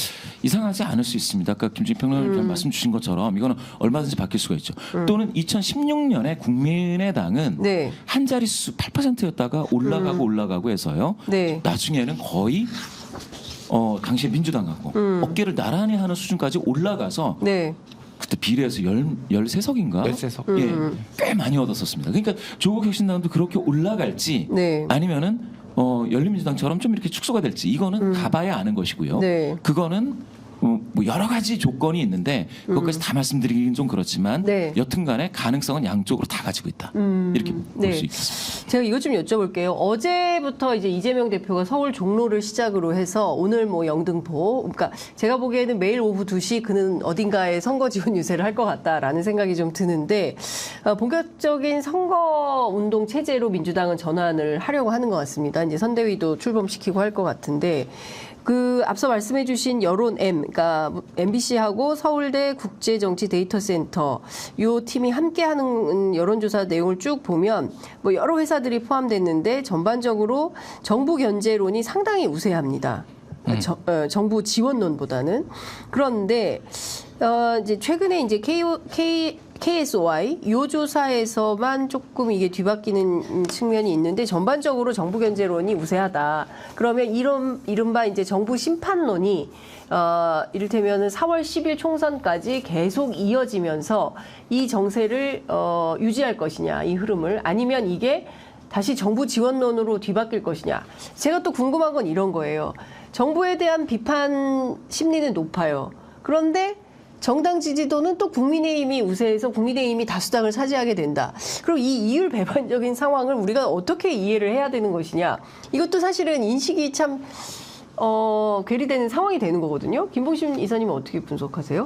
이상하지 않을 수 있습니다. 아까 김진평 평론가님 말씀 주신 것처럼 이거는 얼마든지 바뀔 수가 있죠. 또는 2016년에 국민의당은 네. 한 자릿수 8%였다가 올라가고 해서요. 네. 나중에는 거의 당시에 민주당하고 어깨를 나란히 하는 수준까지 올라가서 네. 그때 비례해서 13석인가? 13석. 예, 꽤 많이 얻었었습니다. 그러니까 조국 혁신당도 그렇게 올라갈지 네. 아니면은 열린민주당처럼 좀 이렇게 축소가 될지 이거는 가봐야 아는 것이고요. 네. 그거는 뭐 여러 가지 조건이 있는데 그것까지 다 말씀드리긴 좀 그렇지만 네. 여튼간에 가능성은 양쪽으로 다 가지고 있다. 이렇게 볼 네. 수 있겠습니다. 제가 이것 좀 여쭤볼게요. 어제부터 이제 이재명 대표가 서울 종로를 시작으로 해서 오늘 뭐 영등포, 그러니까 제가 보기에는 매일 오후 2시 그는 어딘가에 선거 지원 유세를 할 것 같다라는 생각이 좀 드는데 본격적인 선거 운동 체제로 민주당은 전환을 하려고 하는 것 같습니다. 이제 선대위도 출범시키고 할 것 같은데. 앞서 말씀해주신 여론 M, 그러니까 MBC하고 서울대 국제정치데이터센터 요 팀이 함께하는 여론조사 내용을 쭉 보면 뭐 여러 회사들이 포함됐는데 전반적으로 정부 견제론이 상당히 우세합니다. 정부 지원론보다는. 그런데 이제 최근에 이제 KSOI 요 조사에서만 조금 이게 뒤바뀌는 측면이 있는데 전반적으로 정부 견제론이 우세하다. 그러면 이른바 이제 정부 심판론이 이를테면은 4월 10일 총선까지 계속 이어지면서 이 정세를 유지할 것이냐, 이 흐름을 아니면 이게 다시 정부 지원론으로 뒤바뀔 것이냐. 제가 또 궁금한 건 이런 거예요. 정부에 대한 비판 심리는 높아요. 그런데 정당 지지도는 또 국민의힘이 우세해서 국민의힘이 다수당을 차지하게 된다. 그럼 이 이율배반적인 상황을 우리가 어떻게 이해를 해야 되는 것이냐. 이것도 사실은 인식이 참 괴리되는 상황이 되는 거거든요. 김봉신 이사님은 어떻게 분석하세요?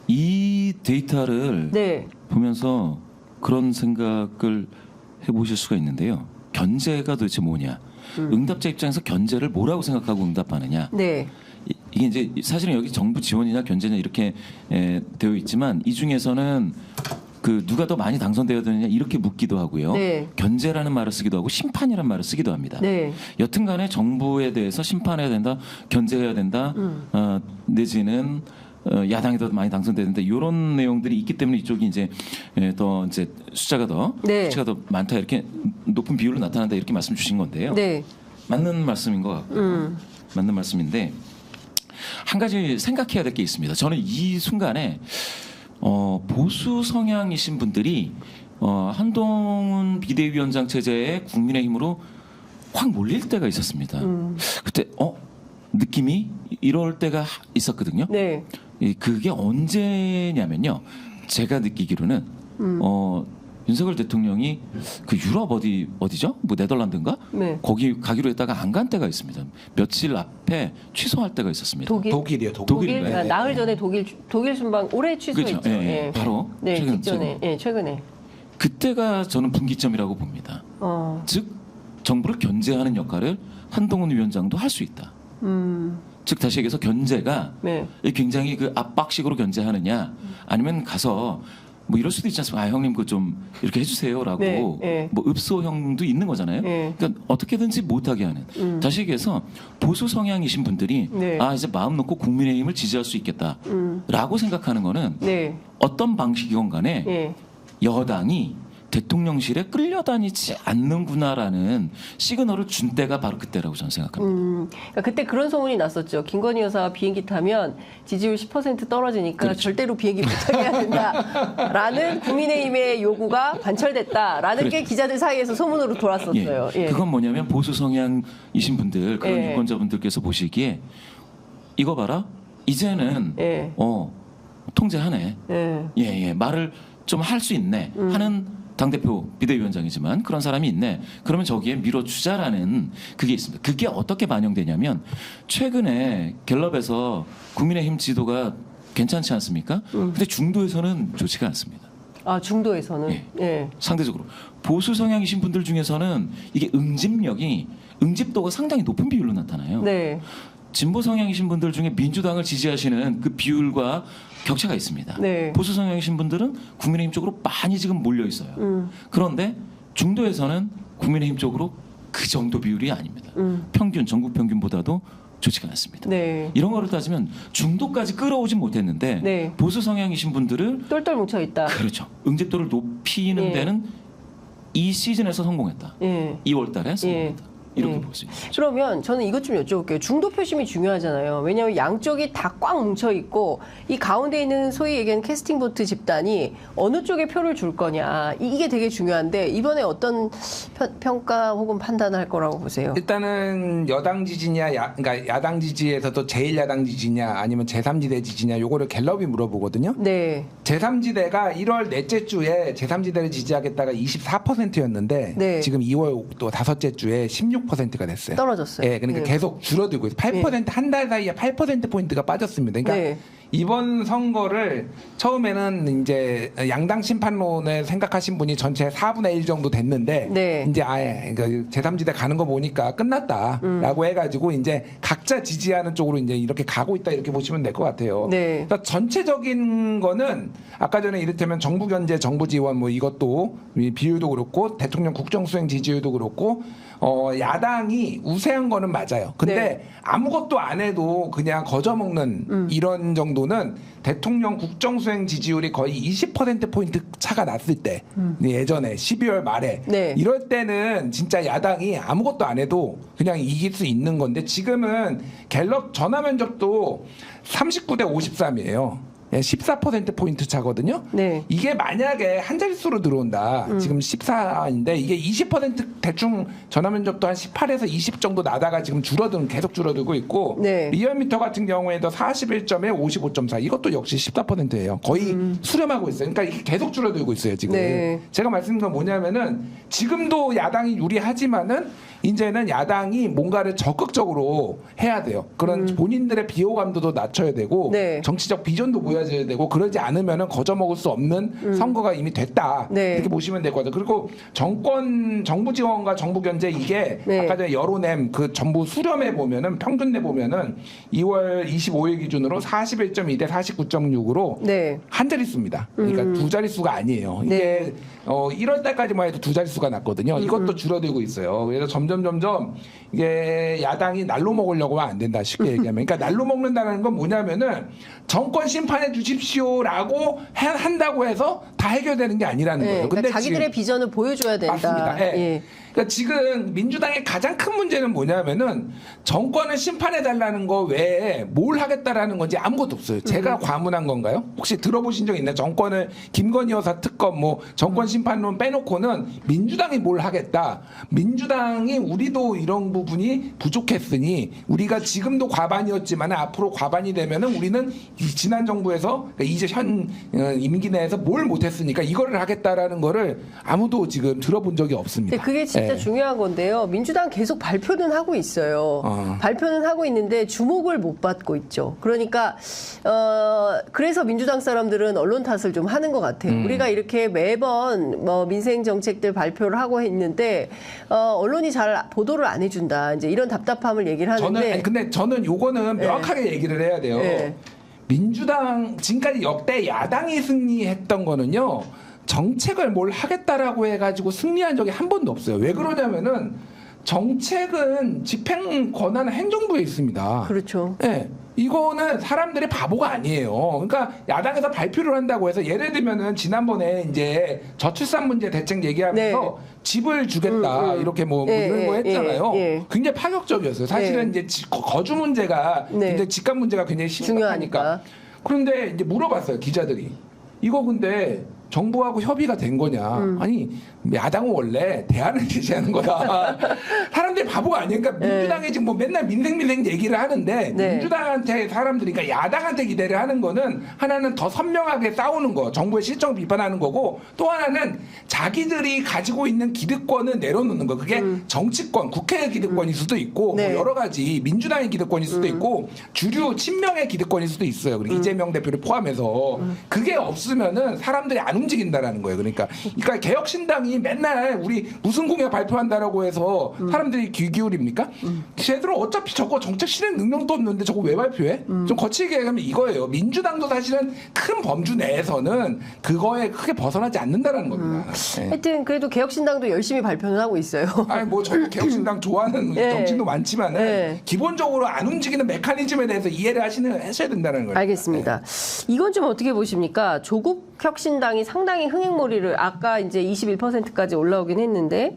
이 데이터를 네. 보면서 그런 생각을 해보실 수가 있는데요. 견제가 도대체 뭐냐? 응답자 입장에서 견제를 뭐라고 생각하고 응답하느냐? 네. 이게 이제 사실은 여기 정부 지원이냐 견제냐 이렇게 되어 있지만 이 중에서는 그 누가 더 많이 당선되어야 되느냐 이렇게 묻기도 하고요. 네. 견제라는 말을 쓰기도 하고 심판이라는 말을 쓰기도 합니다. 네. 여튼간에 정부에 대해서 심판해야 된다, 견제해야 된다, 내지는 야당이 더 많이 당선돼야 된다 이런 내용들이 있기 때문에 이쪽이 이제 더 이제 숫자가 더 네. 수치가 더 많다 이렇게 높은 비율로 나타난다 이렇게 말씀 주신 건데요. 네. 맞는 말씀인 것 같고요. 맞는 말씀인데 한 가지 생각해야 될 게 있습니다. 저는 이 순간에 보수 성향이신 분들이 한동훈 비대위원장 체제에 국민의힘으로 확 몰릴 때가 있었습니다. 그때 느낌이 이럴 때가 있었거든요. 네. 그게 언제냐면요. 제가 느끼기로는 윤석열 대통령이 그 유럽 어디죠? 뭐 네덜란드인가? 네. 거기 가기로 했다가 안 간 때가 있습니다. 며칠 앞에 취소할 때가 있었습니다. 독일? 독일. 아, 나흘 전에 독일 순방 올해 취소했죠. 그렇죠. 예, 예. 바로 네, 최근, 직전에. 예, 최근에. 그때가 저는 분기점이라고 봅니다. 즉 정부를 견제하는 역할을 한동훈 위원장도 할 수 있다. 즉 다시 얘기해서 견제가 네. 굉장히 그 압박식으로 견제하느냐 아니면 가서 뭐 이럴 수도 있지 않습니까? 아 형님 그 좀 이렇게 해주세요라고 네, 네. 뭐 읍소형도 있는 거잖아요. 네. 그러니까 어떻게든지 못하게 하는. 다시 얘기해서 보수 성향이신 분들이 네. 아 이제 마음 놓고 국민의힘을 지지할 수 있겠다라고 생각하는 거는 네. 어떤 방식이건 간에 예. 여당이 대통령실에 끌려다니지 않는구나라는 시그널을 준 때가 바로 그때라고 저는 생각합니다. 그러니까 그때 그런 소문이 났었죠. 김건희 여사가 비행기 타면 지지율 10% 떨어지니까 그렇죠. 절대로 비행기 못 타게 해야 된다라는 국민의힘의 요구가 관철됐다라는 그렇죠. 게 기자들 사이에서 소문으로 돌았었어요. 예. 그건 뭐냐면 보수 성향이신 분들 그런 예. 유권자분들께서 보시기에 이거 봐라 이제는 예. 통제하네. 예. 말을 좀 할 수 있네 하는 당대표 비대위원장이지만 그런 사람이 있네. 그러면 저기에 밀어주자라는 그게 있습니다. 그게 어떻게 반영되냐면 최근에 갤럽에서 국민의힘 지도가 괜찮지 않습니까? 근데 중도에서는 좋지가 않습니다. 아, 중도에서는. 예. 예. 상대적으로 보수 성향이신 분들 중에서는 이게 응집도가 상당히 높은 비율로 나타나요. 네. 진보 성향이신 분들 중에 민주당을 지지하시는 그 비율과 격차가 있습니다. 네. 보수 성향이신 분들은 국민의힘 쪽으로 많이 지금 몰려 있어요. 그런데 중도에서는 국민의힘 쪽으로 그 정도 비율이 아닙니다. 전국 평균보다도 좋지가 않습니다. 네. 이런 거를 따지면 중도까지 끌어오진 못했는데 네. 보수 성향이신 분들을 똘똘 뭉쳐 있다. 그렇죠. 응집도를 높이는 예. 데는 이 시즌에서 성공했다. 예. 2월 달에 성공했다. 이렇게 예. 볼 수 있습니다. 그러면 저는 이것 좀 여쭤볼게요. 중도 표심이 중요하잖아요. 왜냐하면 양쪽이 다 꽉 뭉쳐 있고 이 가운데 있는 소위 얘기하는 캐스팅 보트 집단이 어느 쪽에 표를 줄 거냐 이게 되게 중요한데 이번에 어떤 평가 혹은 판단을 할 거라고 보세요? 일단은 여당 지지냐, 그러니까 야당 지지에서도 제1야당 지지냐 아니면 제3지대 지지냐 요거를 갤럽이 물어보거든요. 네. 제3지대가 1월 넷째 주에 제3지대를 지지하겠다가 24%였는데 네. 지금 2월 또 다섯째 주에 16%가 됐어요. 떨어졌어요. 예, 그러니까 네. 계속 줄어들고 있어요. 8% 한 달 사이에 8%포인트가 빠졌습니다. 그러니까 네. 이번 선거를 처음에는 이제 양당 심판론을 생각하신 분이 전체 4분의 1 정도 됐는데 네. 이제 아예 그러니까 제3지대 가는 거 보니까 끝났다라고 해가지고 이제 각자 지지하는 쪽으로 이제 이렇게 가고 있다 이렇게 보시면 될 것 같아요. 네. 그러니까 전체적인 거는 아까 전에 이를테면 정부 견제, 정부 지원 뭐 이것도 비율도 그렇고 대통령 국정수행 지지율도 그렇고 야당이 우세한 거는 맞아요. 근데 네. 아무것도 안 해도 그냥 거저먹는 이런 정도는 대통령 국정수행 지지율이 거의 20%포인트 차가 났을 때 예전에 12월 말에 네. 이럴 때는 진짜 야당이 아무것도 안 해도 그냥 이길 수 있는 건데 지금은 갤럽 전화 면접도 39대 53이에요. 14%포인트 차거든요. 네. 이게 만약에 한 자릿수로 들어온다. 지금 14인데 이게 20% 대충 전화 면접도 한 18에서 20 정도 나다가 지금 계속 줄어들고 있고 네. 리얼미터 같은 경우에도 41점에 55.4 이것도 역시 14%예요. 거의 수렴하고 있어요. 그러니까 이게 계속 줄어들고 있어요, 지금. 네. 제가 말씀드린 건 뭐냐면은 지금도 야당이 유리하지만은 이제는 야당이 뭔가를 적극적으로 해야 돼요. 그런 본인들의 비호감도도 낮춰야 되고 네. 정치적 비전도 보여줘야 되고 그러지 않으면은 거저먹을 수 없는 선거가 이미 됐다. 네. 이렇게 보시면 될 것 같아요. 그리고 정부 지원과 정부 견제 이게 네. 아까 전에 여론엠 그 전부 수렴해 보면은 평균 내 보면은 2월 25일 기준으로 41.2 대 49.6으로 네. 한 자릿수입니다. 그러니까 두 자릿수가 아니에요. 네. 이게 1월 달까지만 해도 두 자릿수가 났거든요. 이것도 줄어들고 있어요. 그래서 점점 이게 야당이 날로 먹으려고 하면 안 된다. 쉽게 얘기하면. 그러니까 날로 먹는다는 건 뭐냐면은 정권 심판해 주십시오라고 한다고 해서 다 해결되는 게 아니라는 네. 거예요. 그러니까 근데 자기들의 지금 비전을 보여줘야 된다. 맞습니다. 예. 예. 그러니까 지금 민주당의 가장 큰 문제는 뭐냐면은 정권을 심판해 달라는 거 외에 뭘 하겠다라는 건지 아무것도 없어요. 제가 과문한 건가요? 혹시 들어보신 적 있나요? 정권을 김건희 여사 특검 뭐 정권 심판론 빼놓고는 민주당이 뭘 하겠다. 민주당이 우리도 이런 부분이 부족했으니 우리가 지금도 과반이었지만 앞으로 과반이 되면은 우리는 지난 정부에서 그러니까 이제 현 임기 내에서 뭘 못했으니까 이거를 하겠다라는 거를 아무도 지금 들어본 적이 없습니다. 근데 그게 진짜 예. 중요한 건데요. 민주당 계속 발표는 하고 있어요. 발표는 하고 있는데 주목을 못 받고 있죠. 그러니까 그래서 민주당 사람들은 언론 탓을 좀 하는 것 같아요. 우리가 이렇게 매번 뭐 민생 정책들 발표를 하고 있는데 언론이 잘 보도를 안 해준다. 이제 이런 답답함을 얘기를 하는데. 근데 저는 요거는 명확하게 얘기를 해야 돼요. 네. 민주당 지금까지 역대 야당이 승리했던 거는요. 정책을 뭘 하겠다라고 해가지고 승리한 적이 한 번도 없어요. 왜 그러냐면은 정책은 집행 권한은 행정부에 있습니다. 그렇죠. 네, 이거는 사람들이 바보가 아니에요. 그러니까 야당에서 발표를 한다고 해서 예를 들면은 지난번에 이제 저출산 문제 대책 얘기하면서 네. 집을 주겠다 이렇게 뭐 예, 이런 거 예, 했잖아요. 예. 굉장히 파격적이었어요. 사실은 이제 거주 문제가 네. 굉장히 집값 문제가 굉장히 심각하니까. 중요하니까. 그런데 이제 물어봤어요 기자들이. 이거 근데 정부하고 협의가 된 거냐? 아니 야당은 원래 대안을 제시하는 거다. 사람들이 바보가 아니니까 민주당이 지금 뭐 맨날 민생 얘기를 하는데 네. 민주당한테 사람들이 그러니까 야당한테 기대를 하는 거는 하나는 더 선명하게 싸우는 거, 정부의 실정을 비판하는 거고 또 하나는 자기들이 가지고 있는 기득권을 내려놓는 거. 그게 정치권, 국회의 기득권일 수도 있고 네. 뭐 여러 가지 민주당의 기득권일 수도 있고 주류 친명의 기득권일 수도 있어요. 그리고 이재명 대표를 포함해서 그게 없으면은 사람들이 안 움직인다라는 거예요. 그러니까 개혁신당이 맨날 우리 무슨 공약 발표한다라고 해서 사람들이 귀 기울입니까? 제대로 어차피 저거 정책 실행 능력도 없는데 저거 왜 발표해? 좀 거칠게 얘기하면 이거예요. 민주당도 사실은 큰 범주 내에서는 그거에 크게 벗어나지 않는다라는 겁니다. 네. 하여튼 그래도 개혁신당도 열심히 발표는 하고 있어요. 아니 뭐 저도 개혁신당 좋아하는 네. 정치인도 많지만은 네. 기본적으로 안 움직이는 메커니즘에 대해서 이해를 하셔야 된다는 거예요. 알겠습니다. 이건 좀 어떻게 보십니까? 조국 혁신당이 상당히 흥행몰이를 아까 이제 21%까지 올라오긴 했는데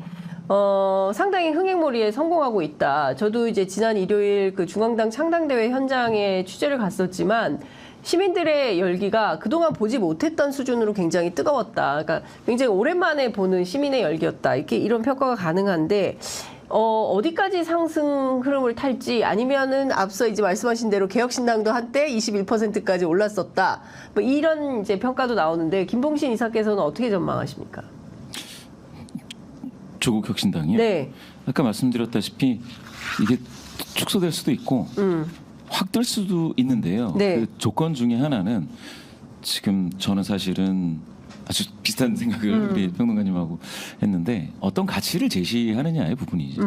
상당히 흥행몰이에 성공하고 있다. 저도 이제 지난 일요일 그 중앙당 창당대회 현장에 취재를 갔었지만 시민들의 열기가 그동안 보지 못했던 수준으로 굉장히 뜨거웠다. 그러니까 굉장히 오랜만에 보는 시민의 열기였다. 이런 평가가 가능한데 어디까지 상승 흐름을 탈지 아니면은 앞서 이제 말씀하신 대로 개혁신당도 한때 21%까지 올랐었다. 뭐 이런 이제 평가도 나오는데 김봉신 이사께서는 어떻게 전망하십니까? 조국 혁신당이요. 네. 아까 말씀드렸다시피 이게 축소될 수도 있고 확 뜰 수도 있는데요. 네. 그 조건 중에 하나는 지금 저는 사실은 아주 비슷한 생각을 우리 평론가님하고 했는데 어떤 가치를 제시하느냐의 부분이죠.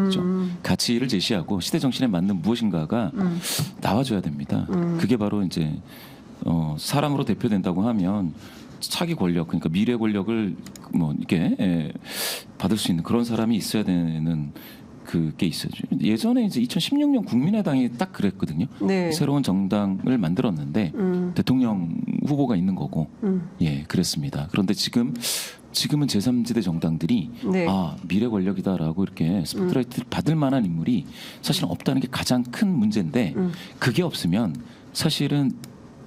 가치를 제시하고 시대 정신에 맞는 무엇인가가 나와줘야 됩니다. 그게 바로 이제 사람으로 대표된다고 하면 차기 권력, 그러니까 미래 권력을 뭐 이렇게 받을 수 있는 그런 사람이 있어야 되는 그게 있어요. 예전에 이제 2016년 국민의당이 딱 그랬거든요. 네. 새로운 정당을 만들었는데 대통령 후보가 있는 거고, 예, 그랬습니다. 그런데 지금은 제3지대 정당들이 네. 미래 권력이다라고 이렇게 스포트라이트를 받을 만한 인물이 사실은 없다는 게 가장 큰 문제인데 그게 없으면 사실은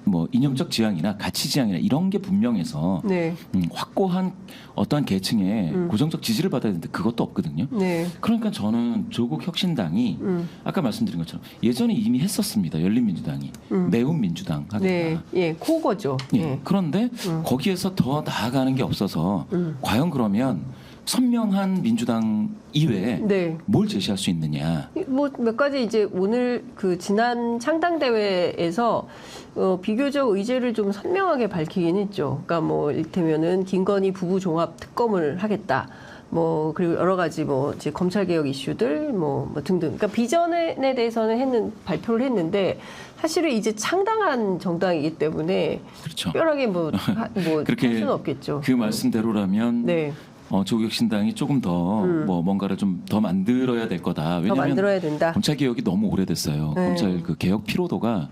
뭐 이념적 지향이나 가치 지향이나 이런 게 분명해서 네. 확고한 어떠한 계층의 고정적 지지를 받아야 되는데 그것도 없거든요. 네. 그러니까 저는 조국 혁신당이 아까 말씀드린 것처럼 예전에 이미 했었습니다. 열린민주당이 매운 민주당 하겠다. 네. 예, 코거죠. 예. 그런데 거기에서 더 나아가는 게 없어서 과연 그러면 선명한 민주당 이외에 네. 뭘 제시할 수 있느냐. 뭐 몇 가지 이제 오늘 그 지난 창당 대회에서 비교적 의제를 좀 선명하게 밝히긴 했죠. 그러니까 뭐 이를테면은 김건희 부부 종합 특검을 하겠다. 뭐 그리고 여러 가지 뭐 이제 검찰 개혁 이슈들 뭐 등등. 그러니까 비전에 대해서는 발표를 했는데 사실은 이제 창당한 정당이기 때문에 그렇죠. 특별하게 뭐 할 그렇게 수는 없겠죠. 그 말씀대로라면 네. 조국혁신당이 조금 더 뭐 뭔가를 좀 더 만들어야 될 거다. 더 왜냐하면 만들어야 된다. 검찰 개혁이 너무 오래됐어요. 네. 검찰 그 개혁 피로도가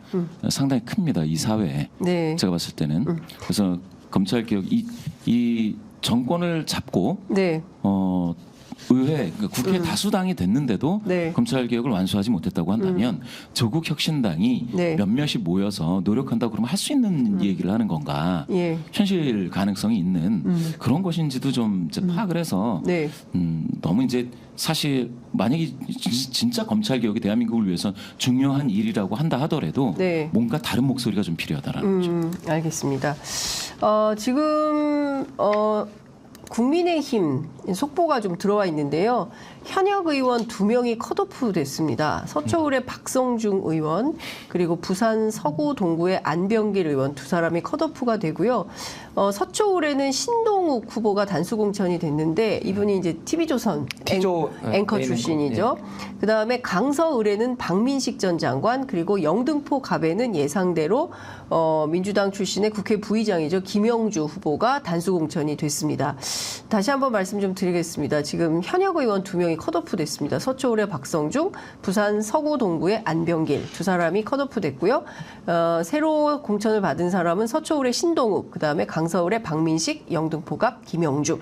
상당히 큽니다. 이 사회에. 네. 제가 봤을 때는 그래서 검찰 개혁 이 정권을 잡고 네. 의회, 그러니까 국회 다수당이 됐는데도 네. 검찰 개혁을 완수하지 못했다고 한다면 조국 혁신당이 네. 몇몇이 모여서 노력한다고 그러면 할 수 있는 얘기를 하는 건가? 예. 현실 가능성이 있는 그런 것인지도 좀 이제 파악을 해서 네. 너무 이제 사실 만약에 진짜 검찰 개혁이 대한민국을 위해서 중요한 일이라고 한다 하더라도 네. 뭔가 다른 목소리가 좀 필요하다라는 거죠. 알겠습니다. 지금 국민의힘 속보가 좀 들어와 있는데요. 현역 의원 2명이 컷오프 됐습니다. 서초울의 박성중 의원 그리고 부산 서구 동구의 안병길 의원 2사람이 컷오프가 되고요. 서초울에는 신동욱 후보가 단수 공천이 됐는데 이분이 이제 TV조선 앵커 출신이죠. 그다음에 강서을에는 박민식 전 장관 그리고 영등포 갑에는 예상대로 민주당 출신의 국회 부의장이죠. 김영주 후보가 단수 공천이 됐습니다. 다시 한번 말씀 좀 드리겠습니다. 지금 현역 의원 2명이 컷오프 됐습니다. 서초울의 박성중, 부산 서구 동구의 안병길 2사람이 컷오프 됐고요. 새로 공천을 받은 사람은 서초울의 신동욱, 그다음에 강서울의 박민식, 영등포갑 김영주.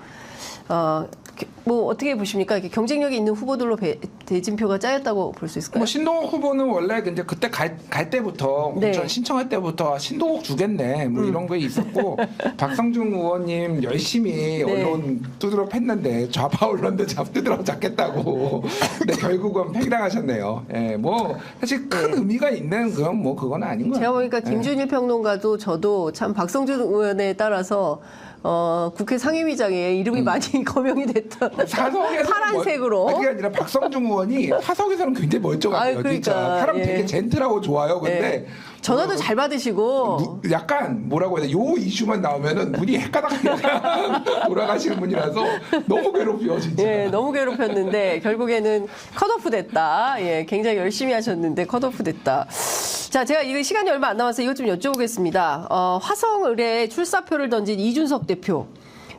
뭐 어떻게 보십니까? 이렇게 경쟁력이 있는 후보들로 대진표가 짜였다고 볼 수 있을까요? 뭐 신동욱 후보는 원래 이제 그때 갈 때부터 네. 공천 신청할 때부터 신동욱 주겠네 뭐 이런 게 있었고 박성중 의원님 열심히 네. 언론 두드러 팼는데 좌파 언론도 두드러 잡겠다고 근데 결국은 팽당하셨네요. 예, 뭐 사실 큰 의미가 있는 그건 아닌 것 같아요. 제가 보니까 김준일 평론가도 저도 참 박성준 의원에 따라서 국회 상임위장에 이름이 많이 거명이 됐던 사석에서 파란색으로. 그게 아니라 박성중 의원이 사석에서는 굉장히 멀쩡하대요. 아유, 그러니까, 진짜 사람 예. 되게 젠틀하고 좋아요. 근데 네. 전화도 잘 받으시고 약간 뭐라고 해야 돼? 요 이슈만 나오면은 눈이 헷가닥 돌아가시는 분이라서 너무 괴롭혀요, 진짜. 예, 너무 괴롭혔는데 결국에는 컷오프 됐다. 예, 굉장히 열심히 하셨는데 컷오프 됐다. 자, 제가 이거 시간이 얼마 안 남아서 이것 좀 여쭤보겠습니다. 화성을에 출사표를 던진 이준석 대표.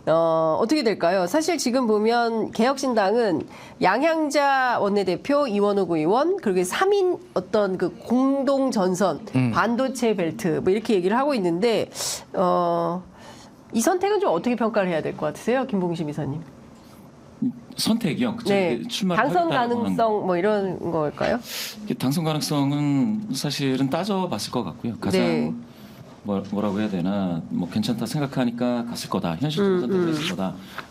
어떻게 될까요? 사실 지금 보면 개혁신당은 양향자 원내대표, 이원욱 의원, 그리고 3인 어떤 그 공동 전선, 반도체 벨트, 뭐 이렇게 얘기를 하고 있는데, 이 선택은 좀 어떻게 평가를 해야 될 것 같으세요? 김봉심 이사님. 선택이요. 그쵸? 네. 출마를 당선 하겠다라고 하는 가능성 뭐 이런 걸까요? 당선 가능성은 사실은 따져봤을 것 같고요. 가장 네. 뭐라고 해야 되나 뭐 괜찮다 생각하니까 갔을 거다. 현실적인 선택을 했을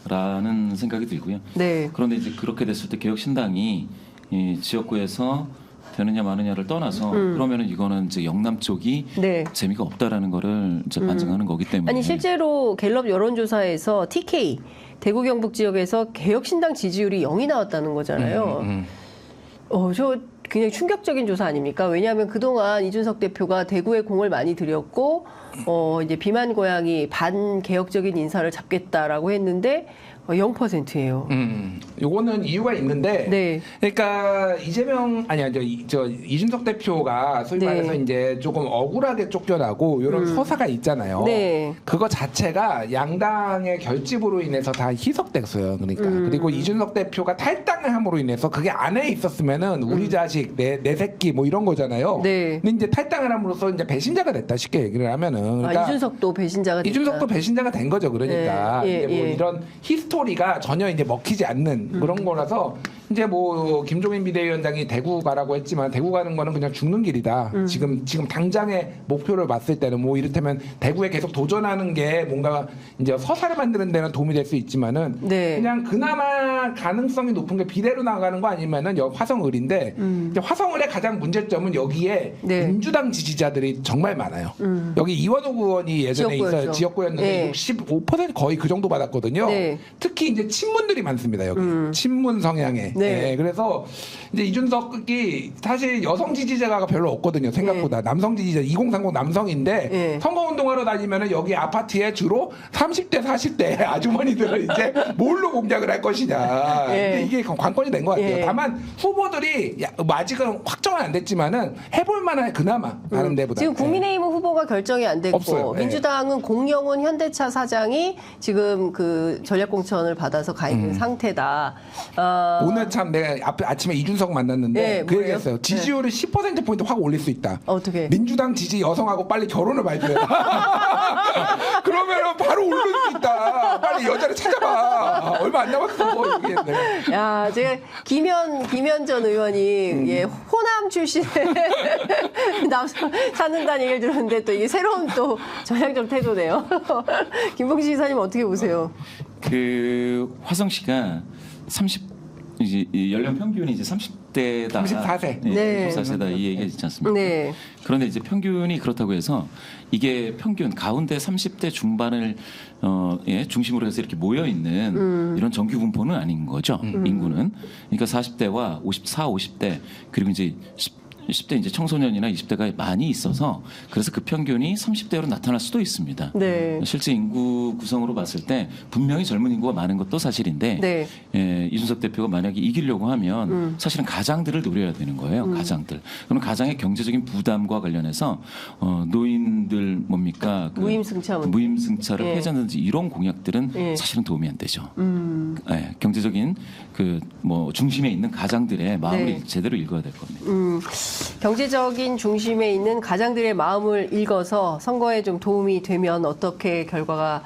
거다라는 생각이 들고요. 네. 그런데 이제 그렇게 됐을 때 개혁신당이 이 지역구에서 되느냐 마느냐를 떠나서 그러면은 이거는 이제 영남 쪽이 네. 재미가 없다라는 거를 이제 반증하는 거기 때문에 아니 실제로 갤럽 여론조사에서 TK 대구 경북 지역에서 개혁신당 지지율이 0이 나왔다는 거잖아요. 저 굉장히 충격적인 조사 아닙니까? 왜냐하면 그동안 이준석 대표가 대구에 공을 많이 들였고 이제 비만 고양이 반개혁적인 인사를 잡겠다라고 했는데 0%예요. 요거는 이유가 있는데, 네. 그러니까 이준석 대표가 소위 네. 말해서 이제 조금 억울하게 쫓겨나고 이런 서사가 있잖아요. 네. 그거 자체가 양당의 결집으로 인해서 다 희석됐어요. 그러니까 그리고 이준석 대표가 탈당을 함으로 인해서 그게 안에 있었으면은 우리 자식, 내 새끼 뭐 이런 거잖아요. 네. 근데 이제 탈당을 함으로써 이제 배신자가 됐다 쉽게 얘기를 하면은. 그러니까 이준석도 배신자가 됐다. 이준석도 배신자가 된 거죠. 그러니까 네. 예, 이제 뭐 예. 이런 히스토리가 전혀 이제 먹히지 않는 그런 거라서 이제 뭐 김종인 비대위원장이 대구 가라고 했지만 대구 가는 거는 그냥 죽는 길이다. 지금 당장의 목표를 봤을 때는 뭐 이를테면 대구에 계속 도전하는 게 뭔가 이제 서사를 만드는 데는 도움이 될 수 있지만은 네. 그냥 그나마 가능성이 높은 게 비례로 나가는 거 아니면은 화성을인데 이제 화성을의 가장 문제점은 여기에 네. 민주당 지지자들이 정말 많아요. 여기 이원호 의원이 예전에 지역구였죠. 지역구였는데 네. 65% 거의 그 정도 받았거든요. 네. 특히 이제 친문들이 많습니다 여기 친문 성향의. 네. 네, 그래서 이제 이준석이 사실 여성 지지자가 별로 없거든요 생각보다. 남성 지지자 2030 남성인데 네. 선거운동하러 다니면은 여기 아파트에 주로 30대 40대 아주머니들을 이제 뭘로 공략을 할 것이냐. 네. 근데 이게 관건이 된 것 같아요. 네. 다만 후보들이 뭐 아직은 확정은 안 됐지만은 해볼 만한 그나마 다른 데보다. 지금 국민의힘은 후보가 결정이 안 됐고 없어요. 네. 민주당은 공영훈 현대차 사장이 지금 그 전략공천을 받아서 가 있는 상태다. 오늘 참 내가 아침에 이준석 만났는데 네, 그 뭐예요? 얘기했어요. 지지율을 10%포인트 확 올릴 수 있다. 어떻게? 민주당 지지 여성하고 빨리 결혼을 발표해라. 그러면 바로 오를 수 있다. 빨리 여자를 찾아봐. 얼마 안 남았어. 뭐 얘기했네. 야, 제가 김현 전 의원이 예, 호남 출신의 남성 찾는다는 얘기를 들었는데 또 이게 새로운 또 전략적 태도네요. 김봉식 이사님 어떻게 보세요? 그 화성시가 30 이제 이 연령 평균이 이제 30대다. 34세. 네. 34세다 이 얘기가 있지 않습니까? 네. 그런데 이제 평균이 그렇다고 해서 이게 평균 가운데 30대 중반을 중심으로 해서 이렇게 모여 있는 이런 정규 분포는 아닌 거죠. 인구는. 그러니까 40대와 54, 50대 그리고 이제 10대 이제 청소년이나 20대가 많이 있어서 그래서 그 평균이 30대로 나타날 수도 있습니다. 네. 실제 인구 구성으로 봤을 때 분명히 젊은 인구가 많은 것도 사실인데 네. 이준석 대표가 만약에 이기려고 하면 사실은 가장들을 노려야 되는 거예요. 가장들. 그럼 가장의 경제적인 부담과 관련해서 노인들 뭡니까? 무임승차 문제. 무임승차를 예. 해자든지 이런 공약들은 예. 사실은 도움이 안 되죠. 경제적인 그 뭐 중심에 있는 가장들의 마음을 네. 제대로 읽어야 될 겁니다. 경제적인 중심에 있는 가장들의 마음을 읽어서 선거에 좀 도움이 되면 어떻게 결과가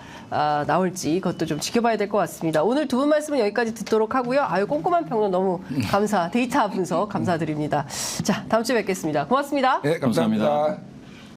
나올지 그것도 좀 지켜봐야 될 것 같습니다. 오늘 두 분 말씀은 여기까지 듣도록 하고요. 아유 꼼꼼한 평론 너무 데이터 분석 감사드립니다. 자, 다음 주에 뵙겠습니다. 고맙습니다. 네, 감사합니다. 감사합니다.